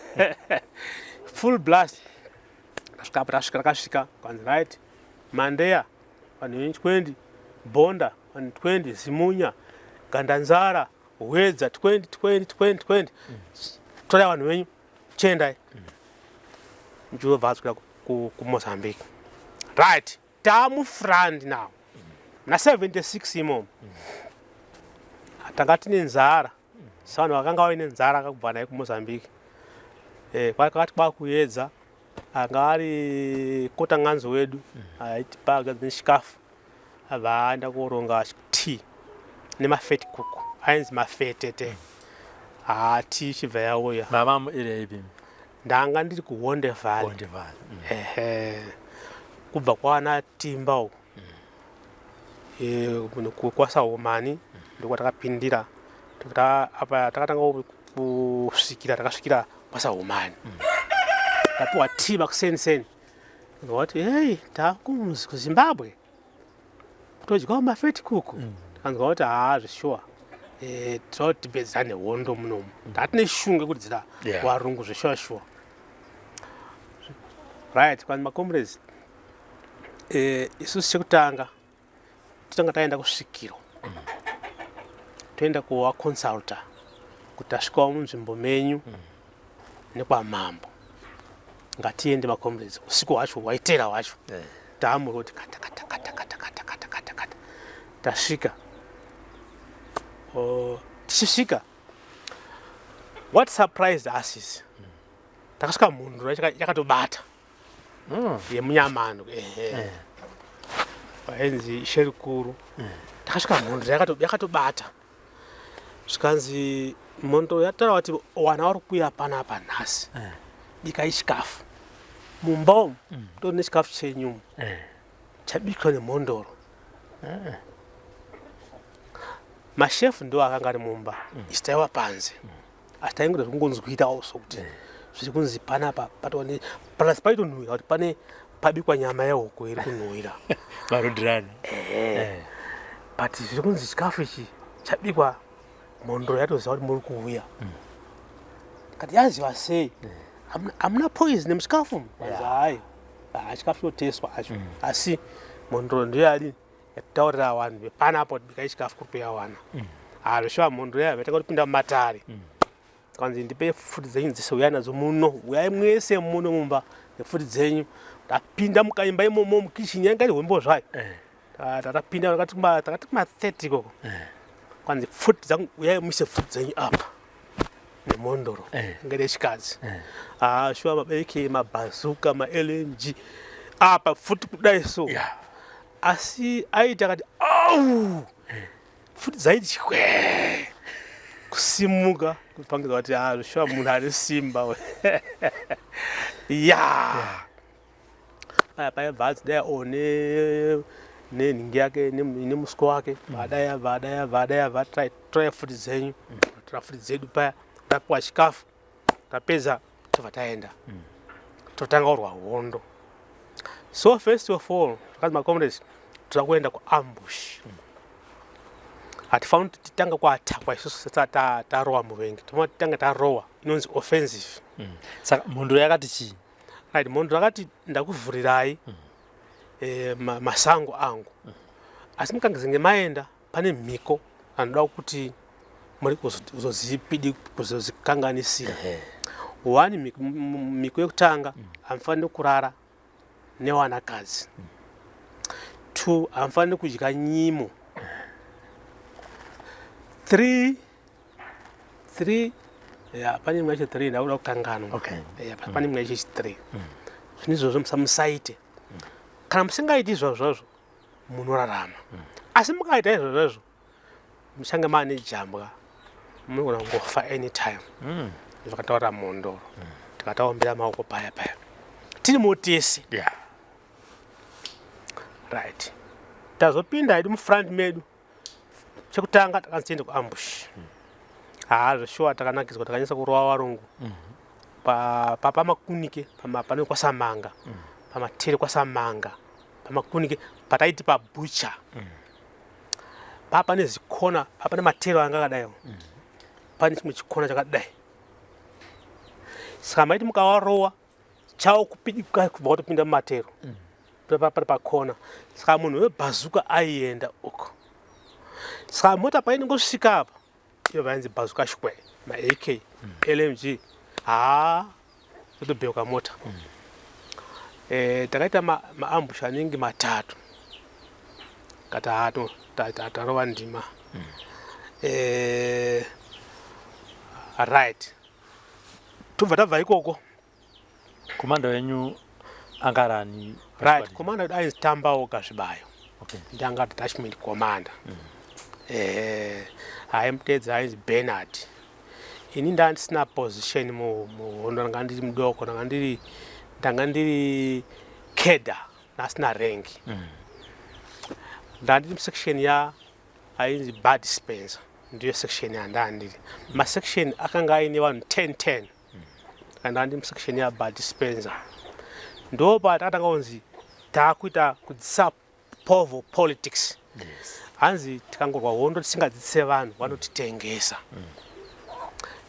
full blast tasvika kwanzi right mandeya vanhu 20 bonda vanhu 20 zimunya gandanzara hwedza 20 torai vanhu venyu chiendai njuro bvatsvika kuMozambique right tamufrand now na 76 imomo tanga tine nzara savanhu vakanga vaine nzara akakubva naye kuMozambique kwakati kwakuedza anga ari kota ng'anzo wedu aitipaga nechikafu abva aenda koronga tea nemafeti kuku ainzi mafetete tea ichibva yauya mamamu iri ipi ndanga ndiri kuHonde Valley kubva kwana timba uku kwaSaomani ndokwatakapindira apa takatanga kusvikira takasvikira kwaSaumani tapiwa tiba kuseni ndoti hey takumzi kuZimbabwe kutodyawo mafeti kuku kanzwa kuti zveshuwa totipedzane hondo munomu ndatine shunge kuti dzira warungu zveshuwa right kwanzi makomrades isusu chekutanga totanga taenda kusvikiro toenda kuvaconsulta kuti asvikawo munzvimbo menyu nekwamambo ngatiende makomrades usiku hwacho hwaitera hwacho taamura kuti kata tasvika tichisvika what surprised us is takasvika mhunduro yakatobata yemunyamano painzi sherikuru takasvika mhunduro yakatobata zvikanzi mhondo yataura kuti wana vari kuuya panapa nhasi bikai chikafu mumba umu ndori nechikafu chenyumu chabikwa nemhondoro mashefu ndo akanga ari mumba isi taiva panze asi taingoda zvekungonzwirawo sokuti zviri kunzi panapa palasi paitonhuhwira kuti pane pabikwa nyama yehuku iri kunhuhwira varodhirana but zviri kunzi chikafu ichi chabikwa mhondoro yatoziva kuti muri kuuya kati yaziva sei hamuna poison nemuchikafu hai chikafu choteswa acho asi mhondoro ndiyo yadi yataurira vanhu vepanapo kuti bikai chikafu kuri kuuya wana zveshuwa mhondoro yayo yatanga kutopinda mumatare kanzi ndipe futi dzenyu dzese uyai nadzo muno uyai mwese muno mumba nefuti dzenyu tapinda mukaimba imomo mukichini yaingati hwembo zvayo tatapinda takati kuma30 ikoko kwanzi futi dzangu uyai muise futi dzenyu apa nemhondoro ngerechikadzi shuwa mabereki mabhazuka maLNG apa futi kudai so asi aita akati au futi dzaiti chikwe kusimuka kupangidzwa kuti zveshuwa munhu ane simba paibva adzidai nenhingi yake nemusiko wake vadaya torai futi dzenyu tora futi dzedu paya tapiwa chikafu tapedza tobva taenda totanga kurwa hondo so first of all takazi makomrades toda kuenda kuambush hatifaniri kuti titanga kuatakwa isusu tarowa muvengi tofana titanga tarowa inonzi offensive saka mhondoro yakati chii right mhondoro yakati ndakuvhurirai masango angu asi mukangezenge maenda pane mhiko anoda kuti muri kuzozikanganisira one mhiko yekutanga hamufaniri kurara newanakadzi 2 hamufaniri kudya nyimo 3 pane imwe yacho 3 ndakuda kukanganwa pane imwe yacho 3 zvino izvozvo musamusaite kana musingaiti izvozvozvo munorarama asi mukaita izvozvozvo muchange maane jambwa munogona kungofa anytime zvakataurira mhondoro tikataombera maoko paya tiri motesi right tazopinda hedu mufront medu chekutanga takanzi tiende kuambush zveshuwa takanakidzwa takanyasa kurova varungu pamakunike pane kwaSamanga pamatere kwaSamanga pamakunike pataiti pabucha pane zikona pane matero anga akadai pane chimwe chikona chakadai saka maiti mukawarowa chavo kupidika kubva kutopinda mumatero pari pakona saka munhu webhazuka aienda uko saka mota painongosvika apa iyo vainzi bhazuka shwe maAK LMG totobheuka mota takaita maambush anenge 3 kati tatarova ndima right tobva tabva ikoko komanda wenyu angarani right komanda wedu ainzi Tambawo Gazvibayo ndanga detachment commander aimutedza ainzi Bernard ini ndandisina position muhondo ndanga ndiri mudoko ndanga ndiri keda ndasina rank ndandiri musection ya ainzi Bud Spencer ndiyo section yandandiri masection akanga aine vanhu 10 kana andi musection yabad dispenser ndopa takatanga kunzi takuita kudzisa povo politics hanzi tikangorwa hondo tisingadzitse vanhu vanotitengesa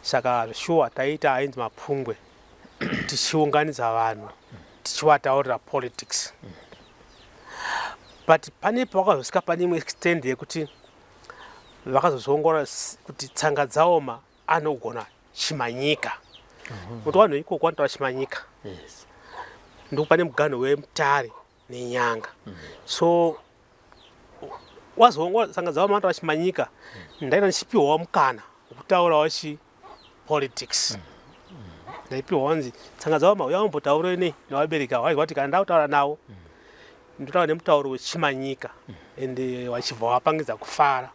saka sure taita ainzi mapungwe tichiunganidza vanhu tichivataurira politics but panepo vakazosvika pane imwe extend yekuti vakazozongora kuti Tsangadzaoma anogona chimanyika kuti vanhu ikoko vanotaura chimanyika ndopane muganho wemutare nenyanga so wazongora Tsangadzaoma anotaura chimanyika ndaita ndichipiwawo mukana wokutaurawo politics ndaipiwa wanzi Tsangadzaoma uya umbotaura nei nevabereki avo vaiti kana ndautaura nawo ndotaura nemutauro wechimanyika ende vachibva vapangidza kufara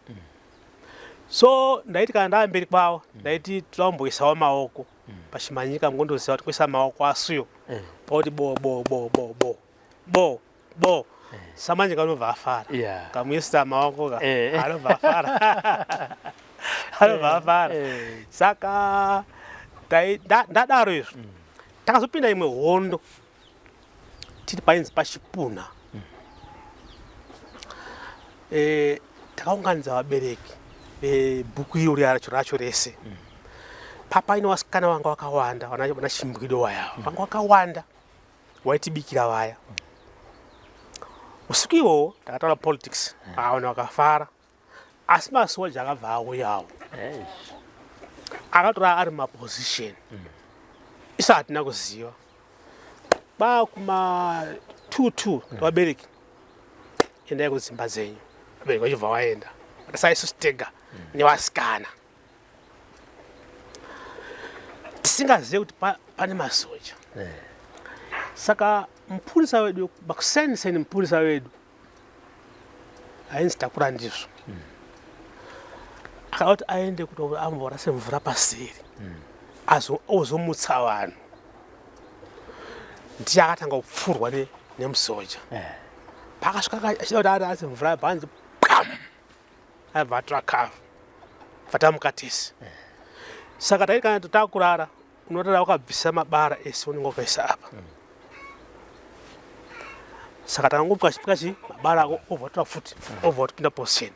so ndaiti kana ndava mberi kwavo ndaiti toamboisawo maoko pachimanyika mungondoziva kuti kuisa maoko asuyo pauti bo samanje kanobva afara kamuisa maoko anobva afara anobva afara saka ndadaro izvo takazopinda imwe hondo tiri painzi pachipuna takaunganidza vabereki bhuku iro racho rese papa ine vasikana vanga vakawanda vana chimbwido vayavo vanga vakawanda vaitibikira vaya usiku iwowo takataura politics vanhu vakafara asi masoja akabva auyawo akatora ari maposition isu hatina kuziva kuma 2 vabereki endai kudzimba dzenyu vabereki vachibva vaenda saisu stega nevasikana tisingazive kuti pane masoja saka mupurisa wedu pakusainisaini mupurisa wedu ainzi takura ndizvo akada kuti aende kuti ambora semvura paseri ozomutsa vanhu ndiye akatanga kupfurwa nemusoja pakasvika achida kuti ari asi mvura bhanzi aibva atora kava vatamukatisi saka taiti kana totakurara unotora wakabvisa mabara ese unenge wakaisa apa saka takangopika mabara ako obva tora futi obva watopinda position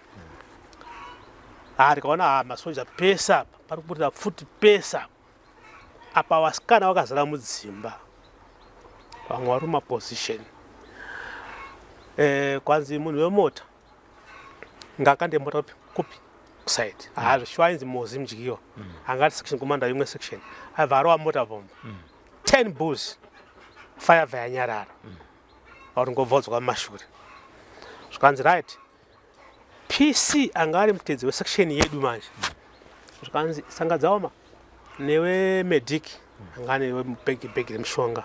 tikaona masoja pesa apa pari kuputira futi pesa apa vasikana vakazara mudzimba vamwe vari mumaposition kwanzi munhu wemota ngakande mota kupi kuside zvishuwa ainzi mozi mudyiwa angati section commander imwe section aibva arova mota bomba 10 bulls fayabva yanyarara vari ngobvodzwa mumashure zvikanzi right PC anga ari mutedzi wesection yedu manje zvikanzi Tsangadzaoma newemedic anga newebhegi remushonga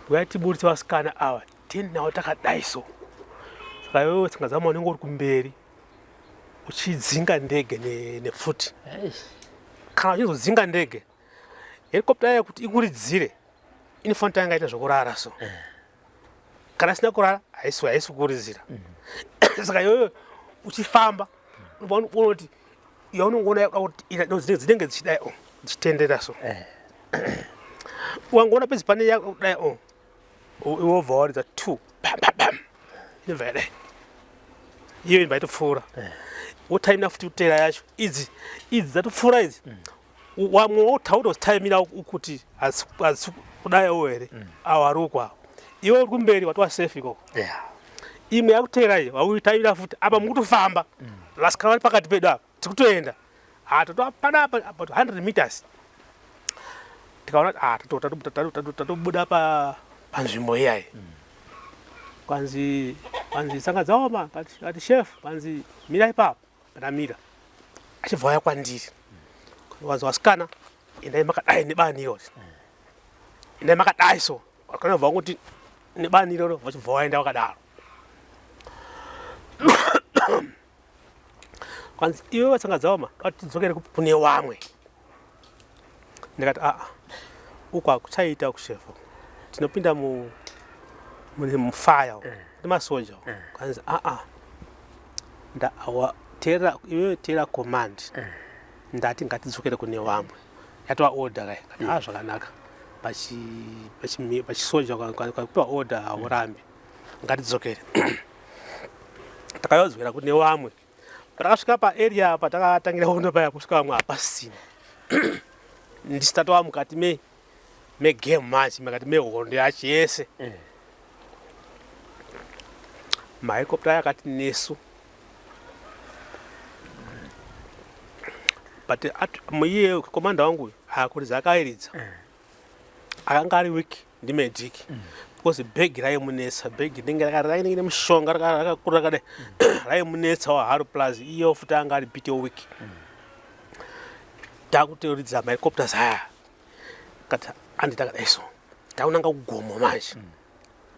uyatiburisa vasikana ava tinawo takadaiso saka iwewe Tsangadzaoma unenge uri kumberi uchidzinga ndege nefuti kana uchizodzinga ndege helikopta yayo kuti ikuridzire inofanira kuti yangaita zvokurara so kana sina kurara haisi kuridzira saka iwewe uchifamba unoona kuti yaunongoona kuti dzinenge dzichidai dzichitendera so ukangoona pezi pane yakudai iwobva waridza 2 pam inobva yadai iyo inobva yatopfuura wotaimira futi kutera yacho idzi dzatopfuura idzi wamwe wotaura uzitaimira kuti hadzisi kudayawo here awo ari uko awo iwe uri kumberi watova safe ikoko imwe yakutera iyo wauitaimira futi apa mukutofamba vasikana vari pakati pedu apa tikutoenda totopanapa about 100 meters tikaona tatobuda panzvimbo iyayi kwanzi Tsangadzaoma kati chef kwanzi mira ipapo ndamira achibva waya kwandiri kwanzi vasikana endai makadai nebani irori endai makadai so kana bva kuti nebani iroro vachibva waenda wakadaro kwanzi iwe Tsangadzaoma tidzokere kune wamwe ndikati uku akuchaita kushefa tinopinda mufaya nemasoja kwanzi tera command ndati ngatidzokere kune vamwe yatova order kai kati zvakanaka pachisoja kakupiwa order haurambi ngatidzokere. Takayodzokera kune vamwe patakasvika paarea patakatangira kuona paya kusvika vamwe hapasina ndisitatowa mukati megame match mukati mehondo yacho yese. Mahelicopter yakati nesu but muiye komanda wangu akuridza akairidza akanga ari wiki ndimedhiki because bhegi raimunetsa bhegi ndinge rainenge nemushonga rakakura rakadai raimunetsa waharo plus iyo futi anga ari bit wiki takutoridza mahelicopters aya kati anditakadaiso taunanga kugomo manje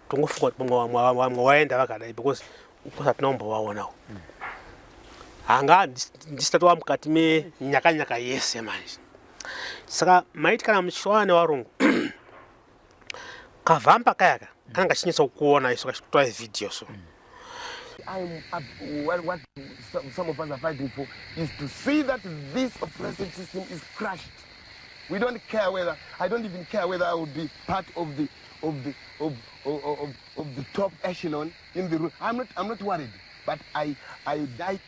tongofunga kuti vamwe waenda vakadai because usatinombovaunawo hanga ndisitatowa mukati menyakanyaka yese manje. Saka maiti kana muchiwana warungu kavhamba kayaka kananga chinyetsa kuona iso kachitoa video so what some of us are fighting for is to see that this oppressive system is crushed. We don't care whether I don't even care whether I would be part of the top echelon in the room. I'm not worried, but I'm dying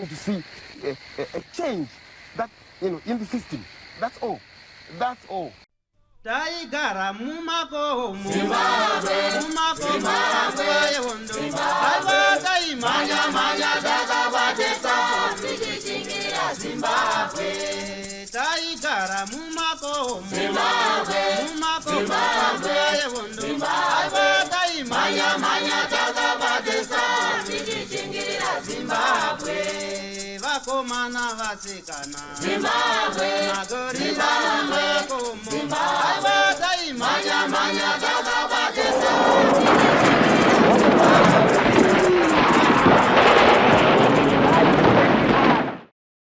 to see a change that in the system. That's all. Taigara mumako yewondo abata manya dakabatesa tikichingira Zimbabwe. Taigara mumako yewondo abata manya dakabatesa tikichingira Zimbabwe. Vakomana vasikana Zimbabwe, Magori Zimbabwe, abata manya